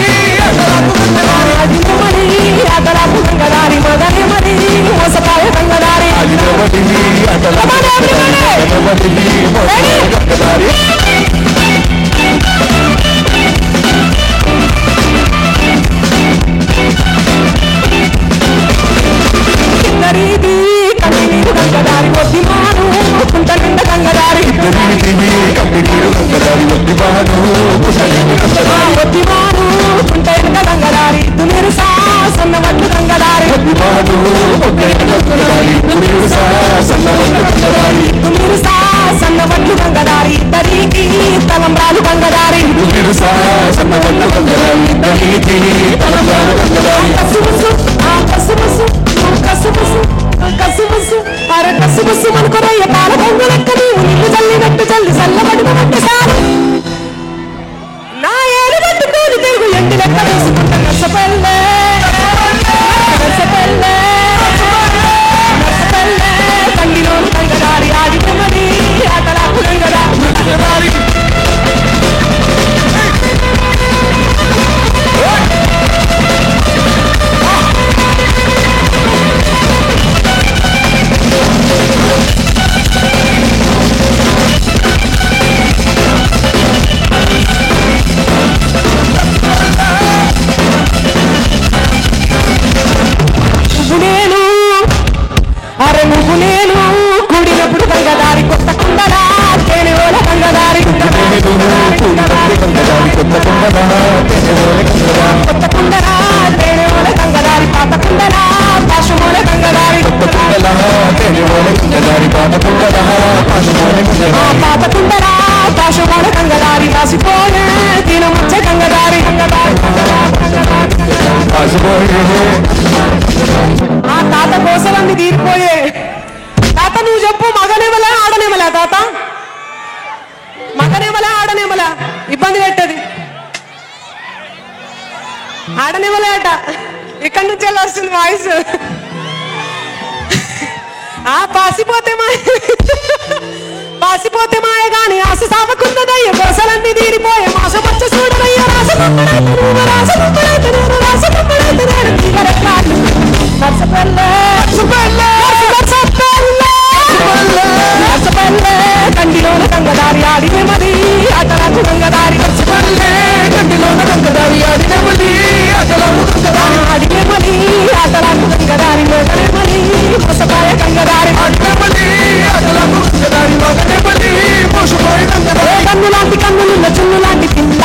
ఆటలకు గంగదారి ఆడినే మరి ఆటలకు గంగదారి మగనే మరి మోసపాయ గంగదారి ఆడినే మరి ఆటలకు గంగదారి రీతి కంటి నీరు గంగదారి వద్దిమాను కుంట నిండ గంగదారి కంటి నీరు గంగదారి వద్దిమాను కుంట నిండ గంగదారి వద్దిమాను కుంట నిండ గంగదారి తునిరు సన్నవట్లు గంగదారి వద్దిమాను కుంట నిండ గంగదారి తునిరు సన్నవట్లు గంగదారి తునిరు సన్నవట్లు గంగదారి ఇద్దరికి తలంబ్రాలు గంగదారి తునిరు సన్నవట్లు గంగదారి ఇద్దరికి తలంబ్రాలు గంగదారి కసుముసు కసుముసు కసుముసు కసుముసు అరే కసుముసు అనుకురయ్య పాల పొంగులెక్క నీవు నిన్ను చల్లినట్టు చల్లి చల్లబడినట్టు సారు నా ఏడు పట్టుకొని తిరుగు ఎండి లెక్క వేసుకుంట నర్సపల్లె నర్సపల్లె నర్సపల్లె కండిలోని గంగదారి ఆడిన మరి ఆటలాకు గంగదారి నువ్వు నేను కూడినప్పుడు గంగదారి కొత్త కుండరా తేనెల గంగదారి కొత్త కుండరా తేనెల గంగదారి పాత కుండరా పాశమూల గంగదారి పాత కుండరా పాశమూల గంగదారి రాసిపోయే తినముచ్చ గంగదారి ఆ తాత కోసలన్నీ తీరిపోయే తాత నువ్వు చెప్పు మగనేమలా ఆడనేమలా తాత మగనేమలా ఆడనేమలా ఇబ్బంది పెట్టది ఆడనేమలా అట ఇక్కడి నుంచే వస్తుంది వాయిస్ ఆ పాసిపోతే మాయ గాని ఆశ సామకుందయ్య కోసలన్నీ తీరిపోయే మాసమచ్చ చూడదయ్య కండిలోన గంగదారి ఆడినే మరి ఆటలకు గంగదారి కండిలోన గంగదారి ఆడినే మరి ఆటలకు గంగదారి ఆడినే మరి ఆటలకు గంగదారి మోగనే మరి మోసపాయ గంగదారి ఆడినే మరి ఆటలకు గంగదారి మోగనే మరి మోసపాయ గంగదారి కన్ను లాంటి కన్నులున్న చున్ను లాంటి పిల్ల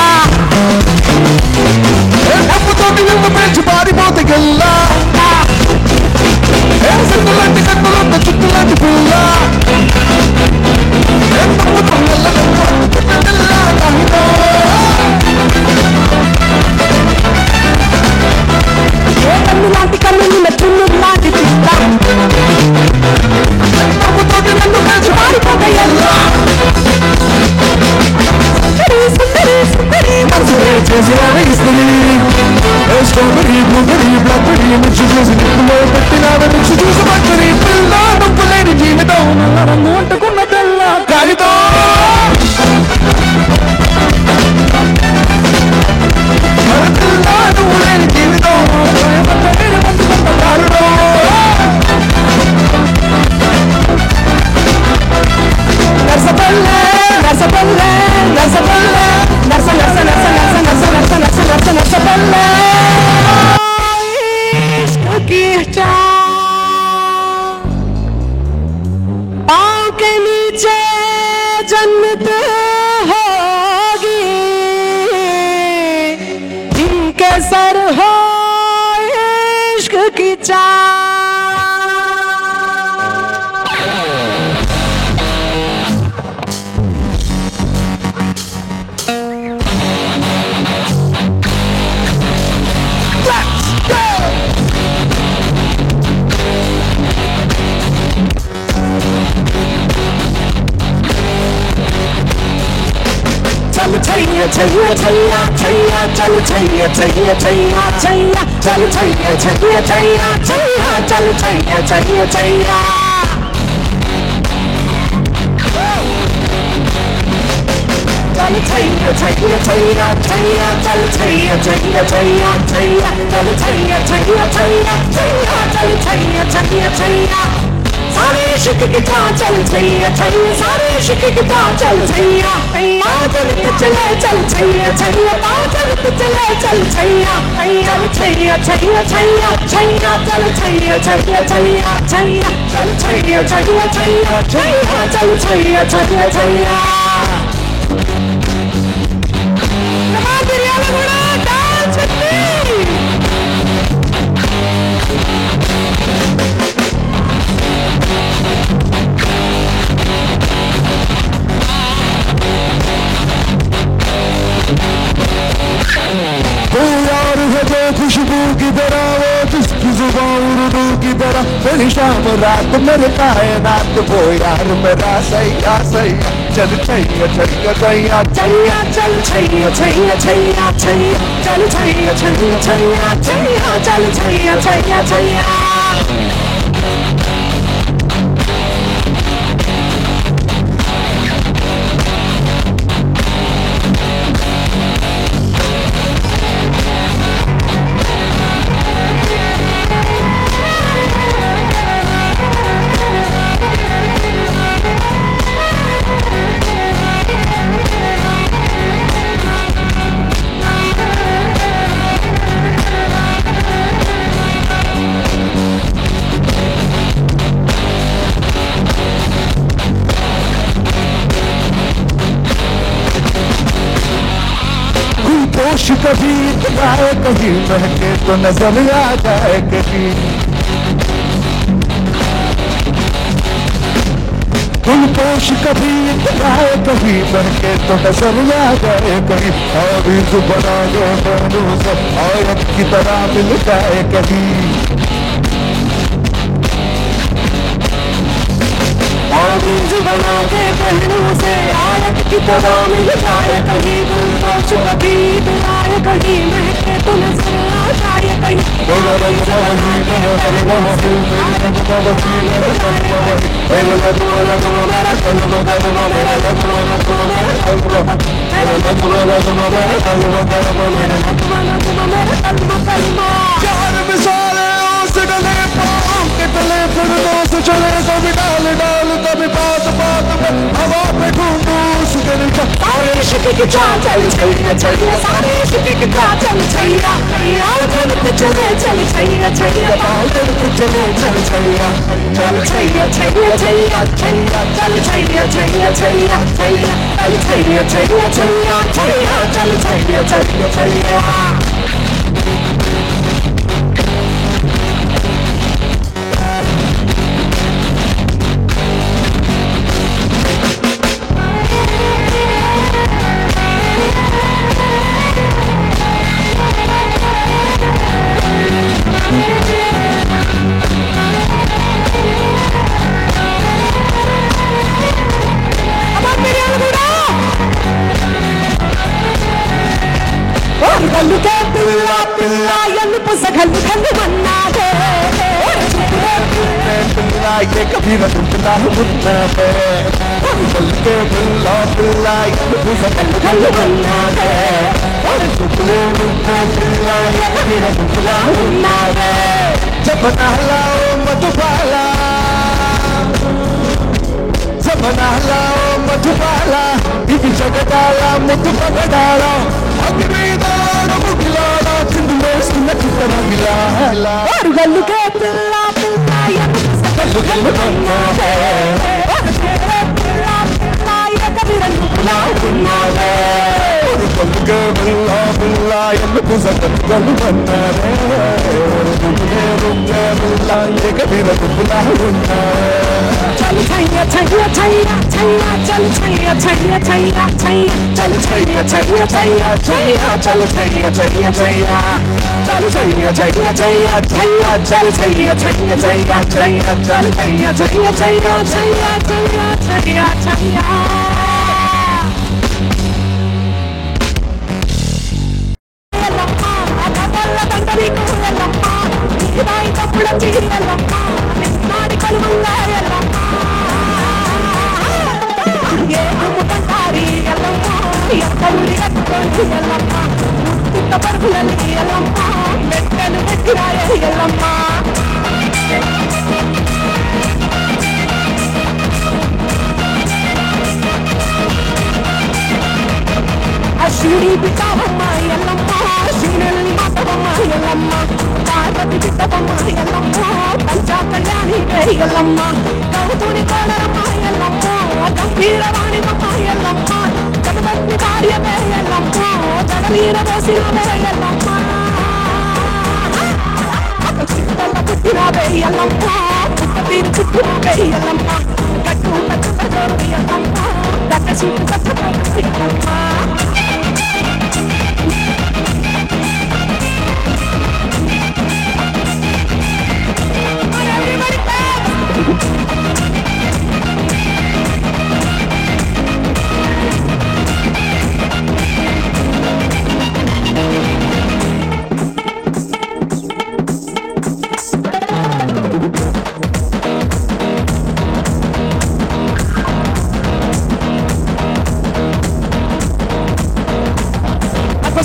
నసబల్లే నసబల్లే నస నస నస నస నస నస నస నస నసబల్లే इश्क की चाह पाँव के नीचे जन्नत होगी जिनके सर हो इश्क की चाह चल छैया छैया छैया छैया चल छैया छैया छैया छैया चल छैया छैया छैया छैया चल छैया छैया छैया चल छैया छैया छैया छैया चल छैया छैया छैया छैया चल छैया छैया छैया छैया चल छैया छैया छैया सारे इश्क की जान चल छैया छैया सारे इश्क की जान चल छैया चल चले चल छैया छैया चल चले चल छैया चल छैया छैया छैया छैया चल छैया छैया छैया छैया चल छैया छैया छैया छैया चल छैया छैया छैया यार है जो खुशबू की तरह वो जिसकी जुबान उर्दू की तरह मेरी शाम रात मेरे कायनात वो यार मेरा सैया सैया चल छैया छैया छैया छैया चल छैया छैया छैया छैया चल छैया छैया छैया छैया चल छैया छैया छैया होश कभी इतराए कहीं महके तो नजर आ जाए कहीं गुलपोश कभी इतराए कभी महके तो नजर आ जाए कहीं आवीज बना दो दोनों से आयत की तरह मिल जाए कहीं आवीज बना दे पहलू से आयत की तरह मिल जाए कहीं गुलपोश कभी इतराए कहीं महके तो नजर आ जाए कहीं चार मिसालें उस गले पाँव के तले फिर दोस्त चले कभी डाल डाल कभी बात बात में हवा पे ढूंढूं उस दिल का सारे इश्क की जान चल छैया छैया सारे इश्क की जान चल छैया चल चले चल छैया छैया चल चले चल छैया चल छैया छैया छैया छैया चल छैया छैया छैया छैया चल छैया छैया छैया छैया चल छैया छैया छैया గల్లు కే పిల్ల పిల్ల ఎల్లు పుస గల్లు గల్లు మన్నాదే पिल्ला ये कभी न टूटना मुन्ना पे गल के पिल्ला पिल्ला ये कभी न गल्lu मन्नादे टुकड़े मुन्ना पिल्ला ये कभी न टूटना मन्नादे जब नहलाओ मधुबाला जब नहलाओ मधुबाला జగడాల ముద్దు పగడాల అగ్గి మీద ముగిలాల చిందు వేస్తున్న చిత్తరగిలా గల్లుకే పిల్ల పిల్ల ఎన్ను గల్లు కన్నావే పిల్ల పిల్ల ఎగవిరన్నులా ఉన్నావే గల్లుకే పిల్ల పిల్ల ఎన్ను గల్లు కన్నావే రుంగే రుంగే పిల్ల ఎగవిరన్నులా ఉన్నావే చల్ చయ్య చయ్య చయ్య చయ్య చల్ చయ్య చయ్య చయ్య చయ్య చల్ చయ్య చయ్య చయ్య చయ్య చల్ చయ్య చయ్య చయ్య చల్ చయ్య చయ్య చయ్య చయ్య చల్ చయ్య చయ్య చయ్య చయ్య చల్ చయ్య చయ్య చయ్య చయ్య చయ్య చయ్య ఎల్లమ్మ అగవల్ల దండలికు ఎల్లమ్మ ఇదాయి తప్పుడు ఎల్లమ్మ నిన్నాడి కలువల్ల ఎల్లమ్మ ఏ అమ్ముకుంటారి ఎల్లమ్మ ఎక్కడి కట్టుకోండి ఎల్లమ్మ ముత్తుత పరుగులని ఎల్లమ్మ మెట్టలు మెట్టిరాయ ఎల్లమ్మ శివుడి బిడ్డవమ్మ ఎల్లమ్మ శివుని మాతవమ్మ ఎల్లమ్మ పార్వతి బిడ్డవమ్మ ఎల్లమ్మ పంచా కళ్యాణి ఎల్లమ్మ కౌతుని కోడరమ్మ ఎల్లమ్మ గంభీరవాణిమమ్మ ఎల్లమ్మ జగదగ్ని కార్యమే ఎల్లమ్మ జగవీర దోసినవే ఎల్లమ్మ చిత్తల్ల పుట్టినవే ఎల్లమ్మ పుట్ట తీరు చుట్టినవే ఎల్లమ్మ కట్టు కట్టుకోడు ఎల్లమ్మ కట్ట చీటు కట్టుకోడు ఎల్లమ్మ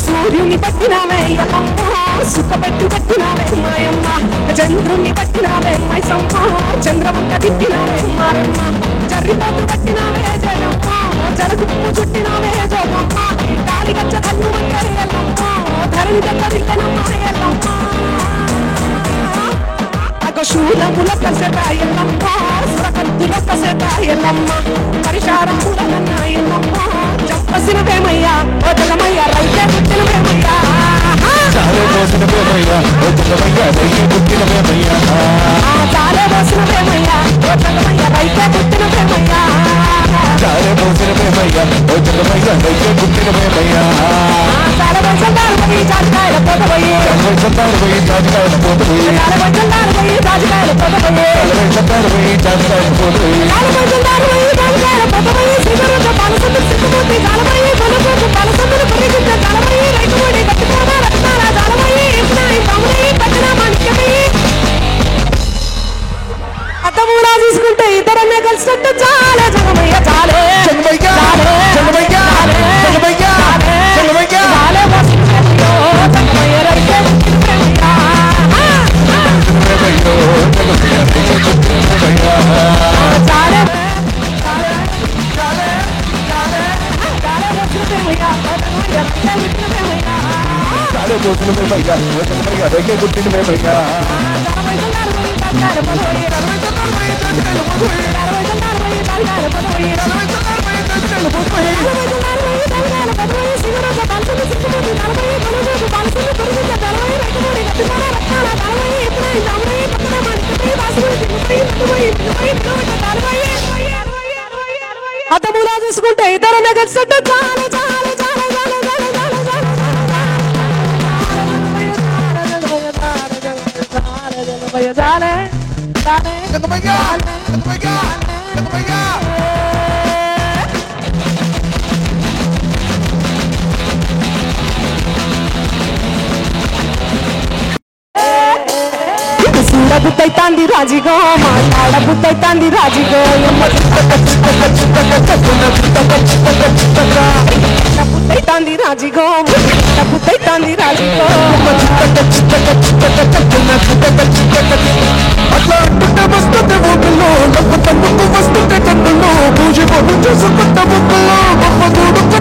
సూర్యుని పట్టినావే ఎల్లమ్మ సుఖపెట్టు పట్టినావే మాయమ్మ చంద్రుని పట్టినావే మైసమ్మ చంద్రముక్క తిట్టినావే మారమ్మ చర్రిపోతు పట్టినావే జయమ్మ జలగుప్పు చుట్టినావే జోగమ్మ గాలి గచ్చ కన్ను వంకరి ఎల్లమ్మ ధరణి దగ్గరిల్లనమ్మ ఎల్లమ్మ శూలముల కసెట ఎల్లమ్మ సురకంతుల కసెట ఎల్లమ్మ పరిశారముల నన్న ఎల్లమ్మ చంపసిన వేమయ్యా ఓ జగమయ్య రైతే పుట్టిన వేమయ్యా చాలే పోసిన వేమయ్యా ఓ జగమయ్య రైతే పుట్టిన వేమయ్యా చాలే పోసిన వేమయ్యా ఓ జగమయ్య రైతే పుట్టిన వేమయ్యా చాలే పోసిన వేమయ్యా ఓ జగమయ్య రైతే పుట్టిన వేమయ్యా చాలే పోసంటారు పోయి జాజికాయల పోత పోయి చాలే పోయి జాజికాయల పోత పోయి చాలే పోసంటారు పోయి జాజికాయల పోత పోయి చాలే పోయి జాజికాయల పోత పోయి చాలే పోసంటారు పోయి జాజికాయల పోత పోయి సిగరెట్ పాలసందు సిక్కుపోతే చాలపోయి కొనుకోకు పాలసందులు పరిగించే చాలపోయి రైతుడి కట్టుకోవా రత్నాల చాలపోయి ఇప్పుడాయి తమ్ముడి పట్టిన మనిషి అత్తమూలా తీసుకుంటే ఇద్దరమే కలిసినట్టు చాలే జగమయ్య చాలే జగమయ్య జగమయ్య జగమయ్య జగమయ్య చాలే వస్తుందో జగమయ్య రైతే వేమయ్యో జగమయ్య రైతే పుట్టిన వేమయ్యా చాలే చాలే పోసిన వేమయ్యా ఓ జగమయ్య రైతే పుట్టిన వేమయ్యా అతములా చూసుకుంటే ఇద్దరు కలిసినట్టు చాలు చాలు చాలు చాలు చాలు చాలే చాలే జగమయ్య జగమయ్య జగమయ్య బుద్ధైతాంది రాజిగో మాట్లాడ బుద్ధైతాంది రాజిగో బుద్ధైతాంది రాజిగో బుద్ధైతాంది రాజిగో అట్లా అంటుంటే వస్తుంటే ఊపిలో నవ్వుతా ముందు వస్తుంటే కన్నుల్లో పూజ చేసుకుంటే ముక్కుల్లో గొప్ప దూడుతో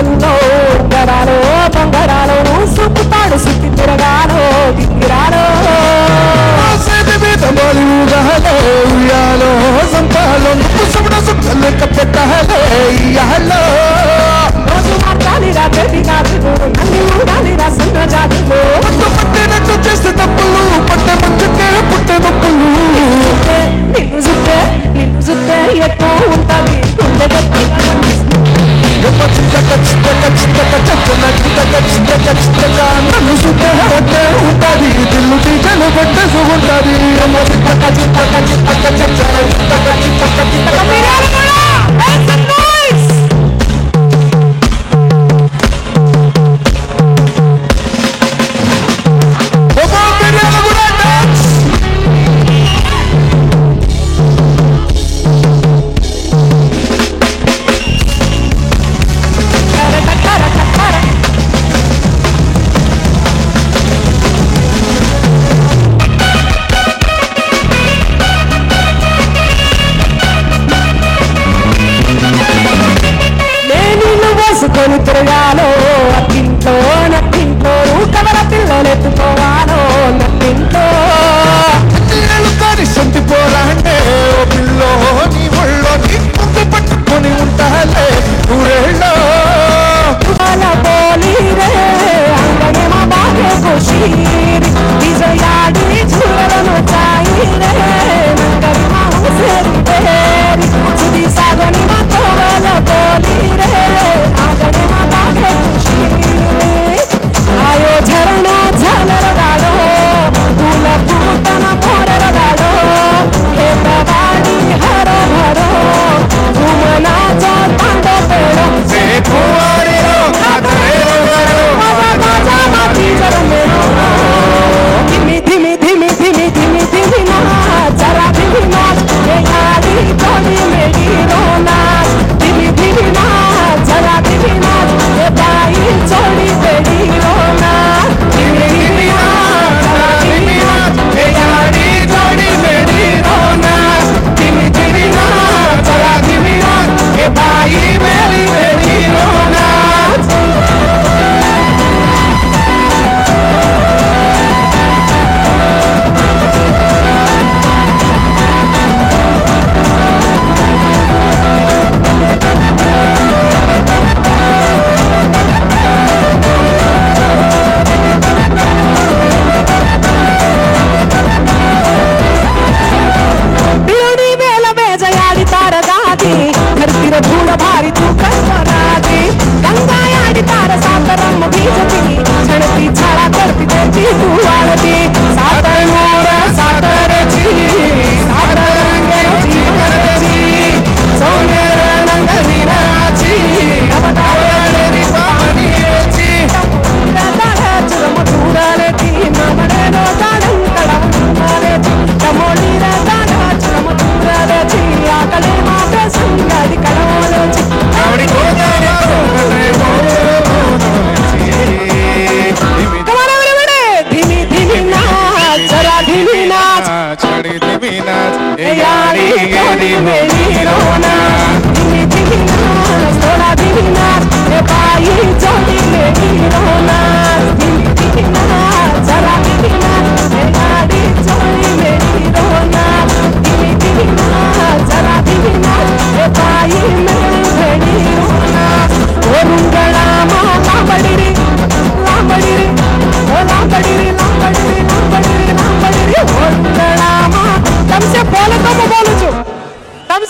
బంగారాలో బంగారాలో సుక్కుతాడు సుత్తి తిరగాలో దిగిరాలో ఉయ్యాలో సంపాలో సుబ్బడ సుక్కలు కప్పెట్టాలే ఇయ్యాలో రోజు మార్చాలిరా బేబీ గాజులు నన్ను ఊడాలిరా సన్న జాతులు పట్టినట్టు చేస్తే తప్పులు పట్టే మంచుకే పుట్టే నొప్పులు నిన్ను చూస్తే ఎక్కువ ఉంటుంది గుండె నన్ను సుట్టే ఉంటుంది దిల్లు తీగలు పట్టేసు ఉంటుంది కొని తిరగాలో అత్తింట్లో నట్టింట్లో కవర పిల్లలు ఎత్తుకోవాలో నట్టింట్లో కానీ సంతి పోరాంటే ఓ పిల్లో నీ ఒళ్ళో నీ ముందు పట్టుకొని ఉంటాలే ఊరేళ్ళో పోలీరే అంగనే మా బాగే ఖుషీరి విజయాడి చూడలను చాయిరే నంగరి మా హుసేరి బేరి సుది సాగని మా తోవల పోలీరే అంగనే మా బాగే ఖుషీరి ఆయో ఝరణ ఝలర గాడో పూల పూతన మోరర గాడో ఏతవాడి హర భరో घूमना चाहता पेड़ो से कुआरियो कातरेरो बाजा माती जरमेरो धीमी धीमी धीमी धीमी धीमी धीमी ना जरा धीमी ना ये यारी थोड़ी मेरी रोना धीमी धीमी ना जरा धीमी ना ये बाई छोड़ी मेरी रोना धीमी धीमी ना जरा धीमी ना ये यारी छोड़ी मेरी रोना धीमी धीमी ना जरा धीमी ना ये बाई मेरी मेरी रोना बिरड़ी बेल में जयाड़ी तार गाती धरती रे धूल भारी तू करवराती गंगा याड़ी तार सात रंग बीजती छड़ती छाड़ा करती देती तू आरती सात नूर सात रची सात रंग जीवनची सोने रंग नीराची अवतारे री पानी ची दादा चुरम चूराले ती नमरे नो दाडं तडम मारे तमोली रे दादा चुरम चूराले ची आकले माते संगడి కడవలో చి ఆవిడి కోదారే కోదరే Come on everybody धीमी धीमी नाच जरा धीमी नाच छड़ी धीमी नाच ए यारी यारी मेरी रोना धीमी धीमी नाच थोड़ा धीमी नाच ए बाई जोड़ी मेरी रोना धीमी धीमी नाच जरा धीमी नाच ए यारी जोड़ी मेरी रोना धीमी धीमी नाच जरा धीमी नाच ए बाई मेरी रोना ओ रुंगड़ा मा लांबड़ी लांबड़ी ओ लांबड़ी लांबड़ी लांबड़ी लांबड़ी ओ रुंगड़ा मा तुमसे बोलो तो मैं बोलूं तम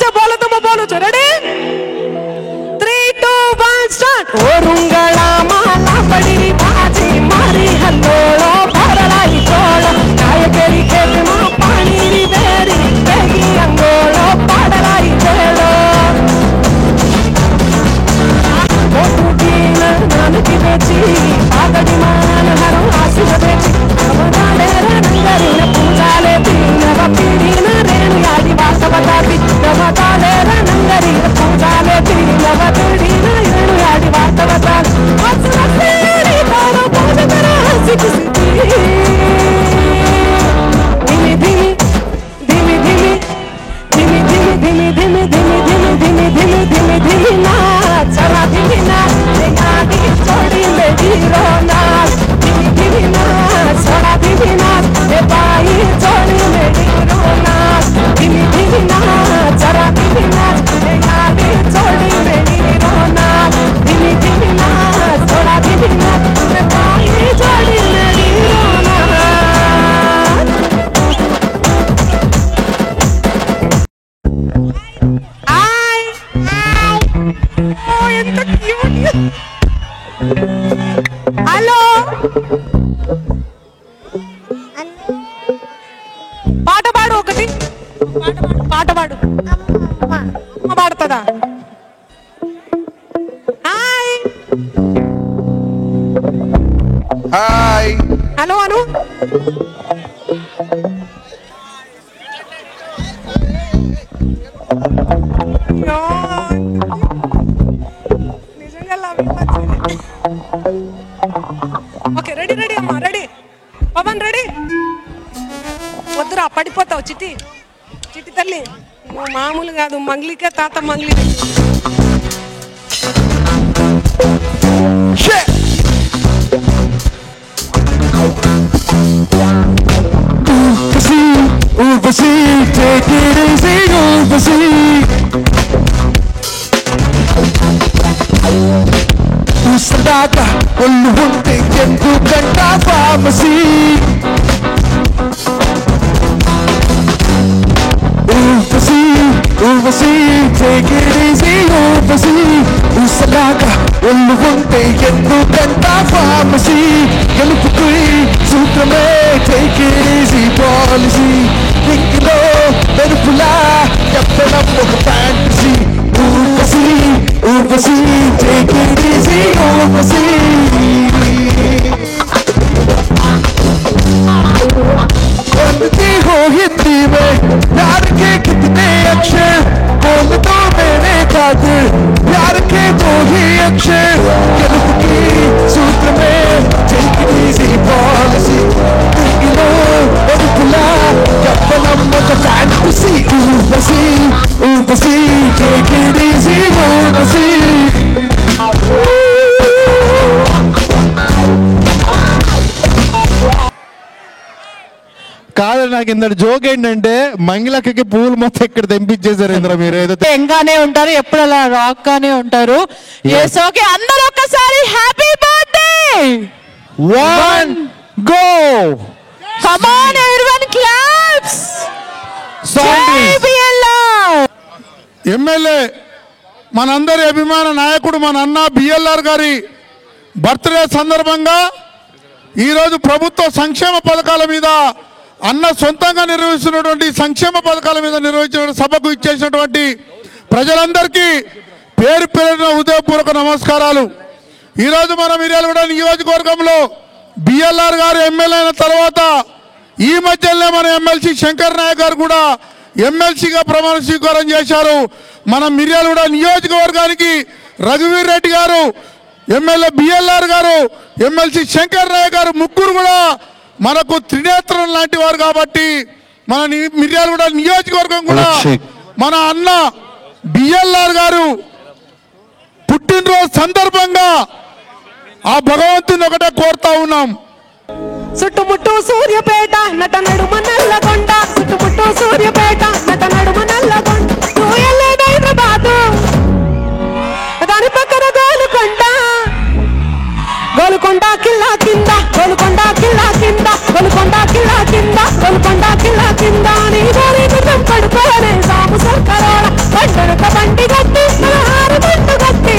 హలో పాట పాడు ఒకటి పాట పాడు అమ్మ పాడుతుందా హాయ్ హాయ్ హలో అను నిజంగా ఓకే రెడీ రెడీ అమ్మా రెడీ పవన్ రెడీ వద్దురా పడిపోతావు చిట్టి చిట్టి తల్లి నువ్వు మామూలు కాదు మంగ్లికే తాత మంగ్లి take it easy, ఉసరాగా ఒళ్ళు ఉంటే ఎందుకంట pharmacy Urvashi take it easy, Urvashi ఉసరాగా ఒళ్ళు ఉంటే ఎందుకంట ఫార్మసీ గెలుపుకు సూత్రమే take it easy పాలసీ ఇంకిలో మెరుపులా చెప్పడం ఒక fantasy Urvashi take it easy, Urvashi बोलती हो हिंदी में प्यार के कितने अक्षर बोल दो मेरे खातिर प्यार के दो ही अक्षर गलत की सूत्र में take it easy policy you know और बुला कपलम का fantasy Urvashi take it easy Urvashi కాదు నాకు ఇంత జోక్ ఏంటంటే మంగిలక్కకి పూలు మొత్తం ఇక్కడ తెంపించేశారు ఇంద్ర మీరు ఏదో ఎంగానే ఉంటారు ఎప్పుడు అలా రాక్ గానే ఉంటారు yes okay అందరూ ఒక్కసారి happy birthday 1 go come on everyone claps MLA మనందరి అభిమాన నాయకుడు మన అన్న బిఎల్ఆర్ గారి బర్త్డే సందర్భంగా ఈరోజు ప్రభుత్వ సంక్షేమ పథకాల మీద అన్న సొంతంగా నిర్వహిస్తున్నటువంటి సంక్షేమ పథకాల మీద నిర్వహించిన సభకు ఇచ్చేసినటువంటి ప్రజలందరికీ పేరు పేరున హృదయపూర్వక నమస్కారాలు. ఈరోజు మన మిర్యాలగూడ నియోజకవర్గంలో బిఎల్ఆర్ గారు ఎమ్మెల్యే అయిన తర్వాత ఈ మధ్యలో మన ఎమ్మెల్సీ శంకర్ నాయక్ గారు కూడా ఎమ్మెల్సీగా ప్రమాణ స్వీకారం చేశారు. మన మిర్యాలగూడ నియోజకవర్గానికి రఘువీర్ రెడ్డి గారు, ఎమ్మెల్యే బిఎల్ఆర్ గారు, ఎమ్మెల్సీ శంకర్ నాయక్ గారు ముగ్గురు కూడా మనకు త్రినేత్రం లాంటి వారు కాబట్టి మన మిర్యాలగూడ నియోజకవర్గం కూడా మన అన్న బిఎల్ఆర్ గారు పుట్టినరోజు సందర్భంగా ఆ భగవంతుని ఒకటే కోరుతా ఉన్నాం. చుట్టుముట్టు సూర్యపేట నట నడుమ నల్లగొండ చుట్టుముట్టు సూర్యపేట నట నడుమ నల్లగొండ హైదరాబాదు దాని పక్కన గోలుకొండ కిల్లా కింద గోలుకొండ కిల్లా కింద గోలుకొండ కిల్లా కింద గోలుకొండ కిల్లా కింద నీ గోరి నిజం పడుకోనే సాము సర్కరోడ బండరక బండి గట్టి హారు బండు గట్టి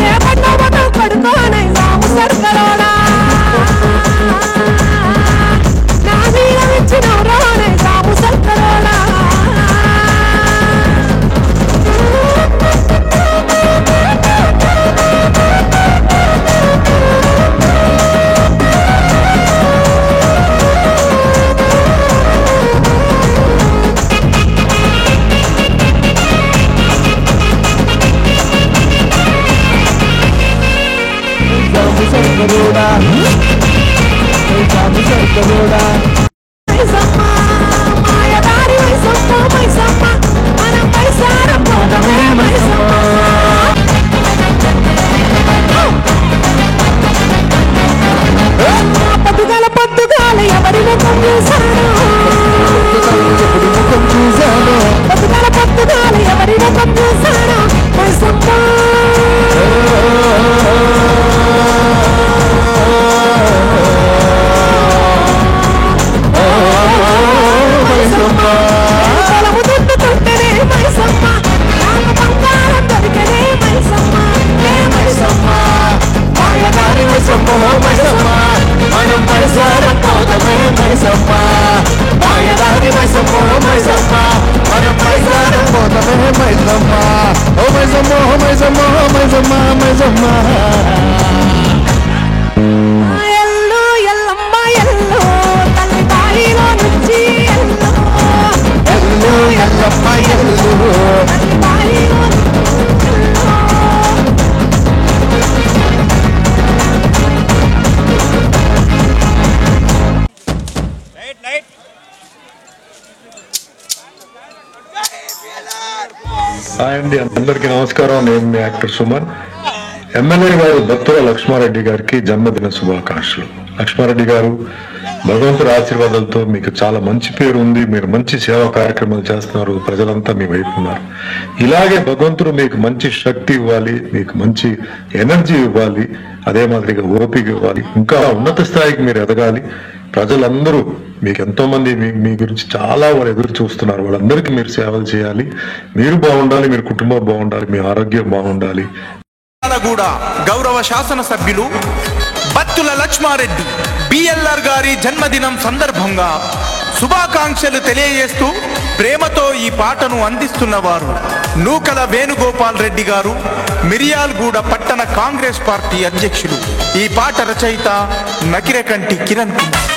ఏ బండ పడుకోనే సాము సర్కరోడ నా మీద ఇచ్చిన రోనే సాము సర్కరోడ పొద్దుగాల ఎవరి ముఖం చూశాను పొద్దుగాల ఎవరి ముఖం చూశాను పొలము దుట్టుతుంటేనే మైసమ్మ బంగారు మైసమ్మ మైసమ్మ మైసమ్మ ఎల్లు ఎల్లమ్మ ఎల్లు తల్లి బారిలో నుంచి ఎల్లు ఎల్లు ఎల్లమ్మ ఎల్లు తల్లి బారిలో నుంచి ఎల్లు హాయ్ అండి, అందరికీ నమస్కారం. నేను మీ యాక్టర్ సుమన్. ఎమ్మెల్యే గారు బత్తుల లక్ష్మారెడ్డి గారికి జన్మదిన శుభాకాంక్షలు. లక్ష్మారెడ్డి గారు, భగవంతుడి ఆశీర్వాదాలతో మీకు చాలా మంచి పేరు ఉంది. మీరు మంచి సేవా కార్యక్రమాలు చేస్తున్నారు. ప్రజలంతా మీ వైపు ఉన్నారు. ఇలాగే భగవంతుడు మీకు మంచి శక్తి ఇవ్వాలి, మీకు మంచి ఎనర్జీ ఇవ్వాలి, అదే మాదిరిగా ఓపిక ఇవ్వాలి. ఇంకా ఉన్నత స్థాయికి మీరు ఎదగాలి. ప్రజలందరూ మీకు ఎంతో మంది మీ గురించి చాలా వాళ్ళు ఎదురు చూస్తున్నారు. వాళ్ళందరికీ మీరు సేవలు చేయాలి. మీరు బాగుండాలి, మీరు కుటుంబం బాగుండాలి, మీ ఆరోగ్యం బాగుండాలి. కూడా గౌరవ శాసన సభ్యులు బత్తుల లక్ష్మారెడ్డి బిఎల్ఆర్ గారి జన్మదినం సందర్భంగా శుభాకాంక్షలు తెలియజేస్తూ ప్రేమతో ఈ పాటను అందిస్తున్నవారు నూకల వేణుగోపాల్ రెడ్డి గారు, మిరియాల్గూడ పట్టణ కాంగ్రెస్ పార్టీ అధ్యక్షులు. ఈ పాట రచయిత నకిరేకంటి కిరణ్ కుమార్.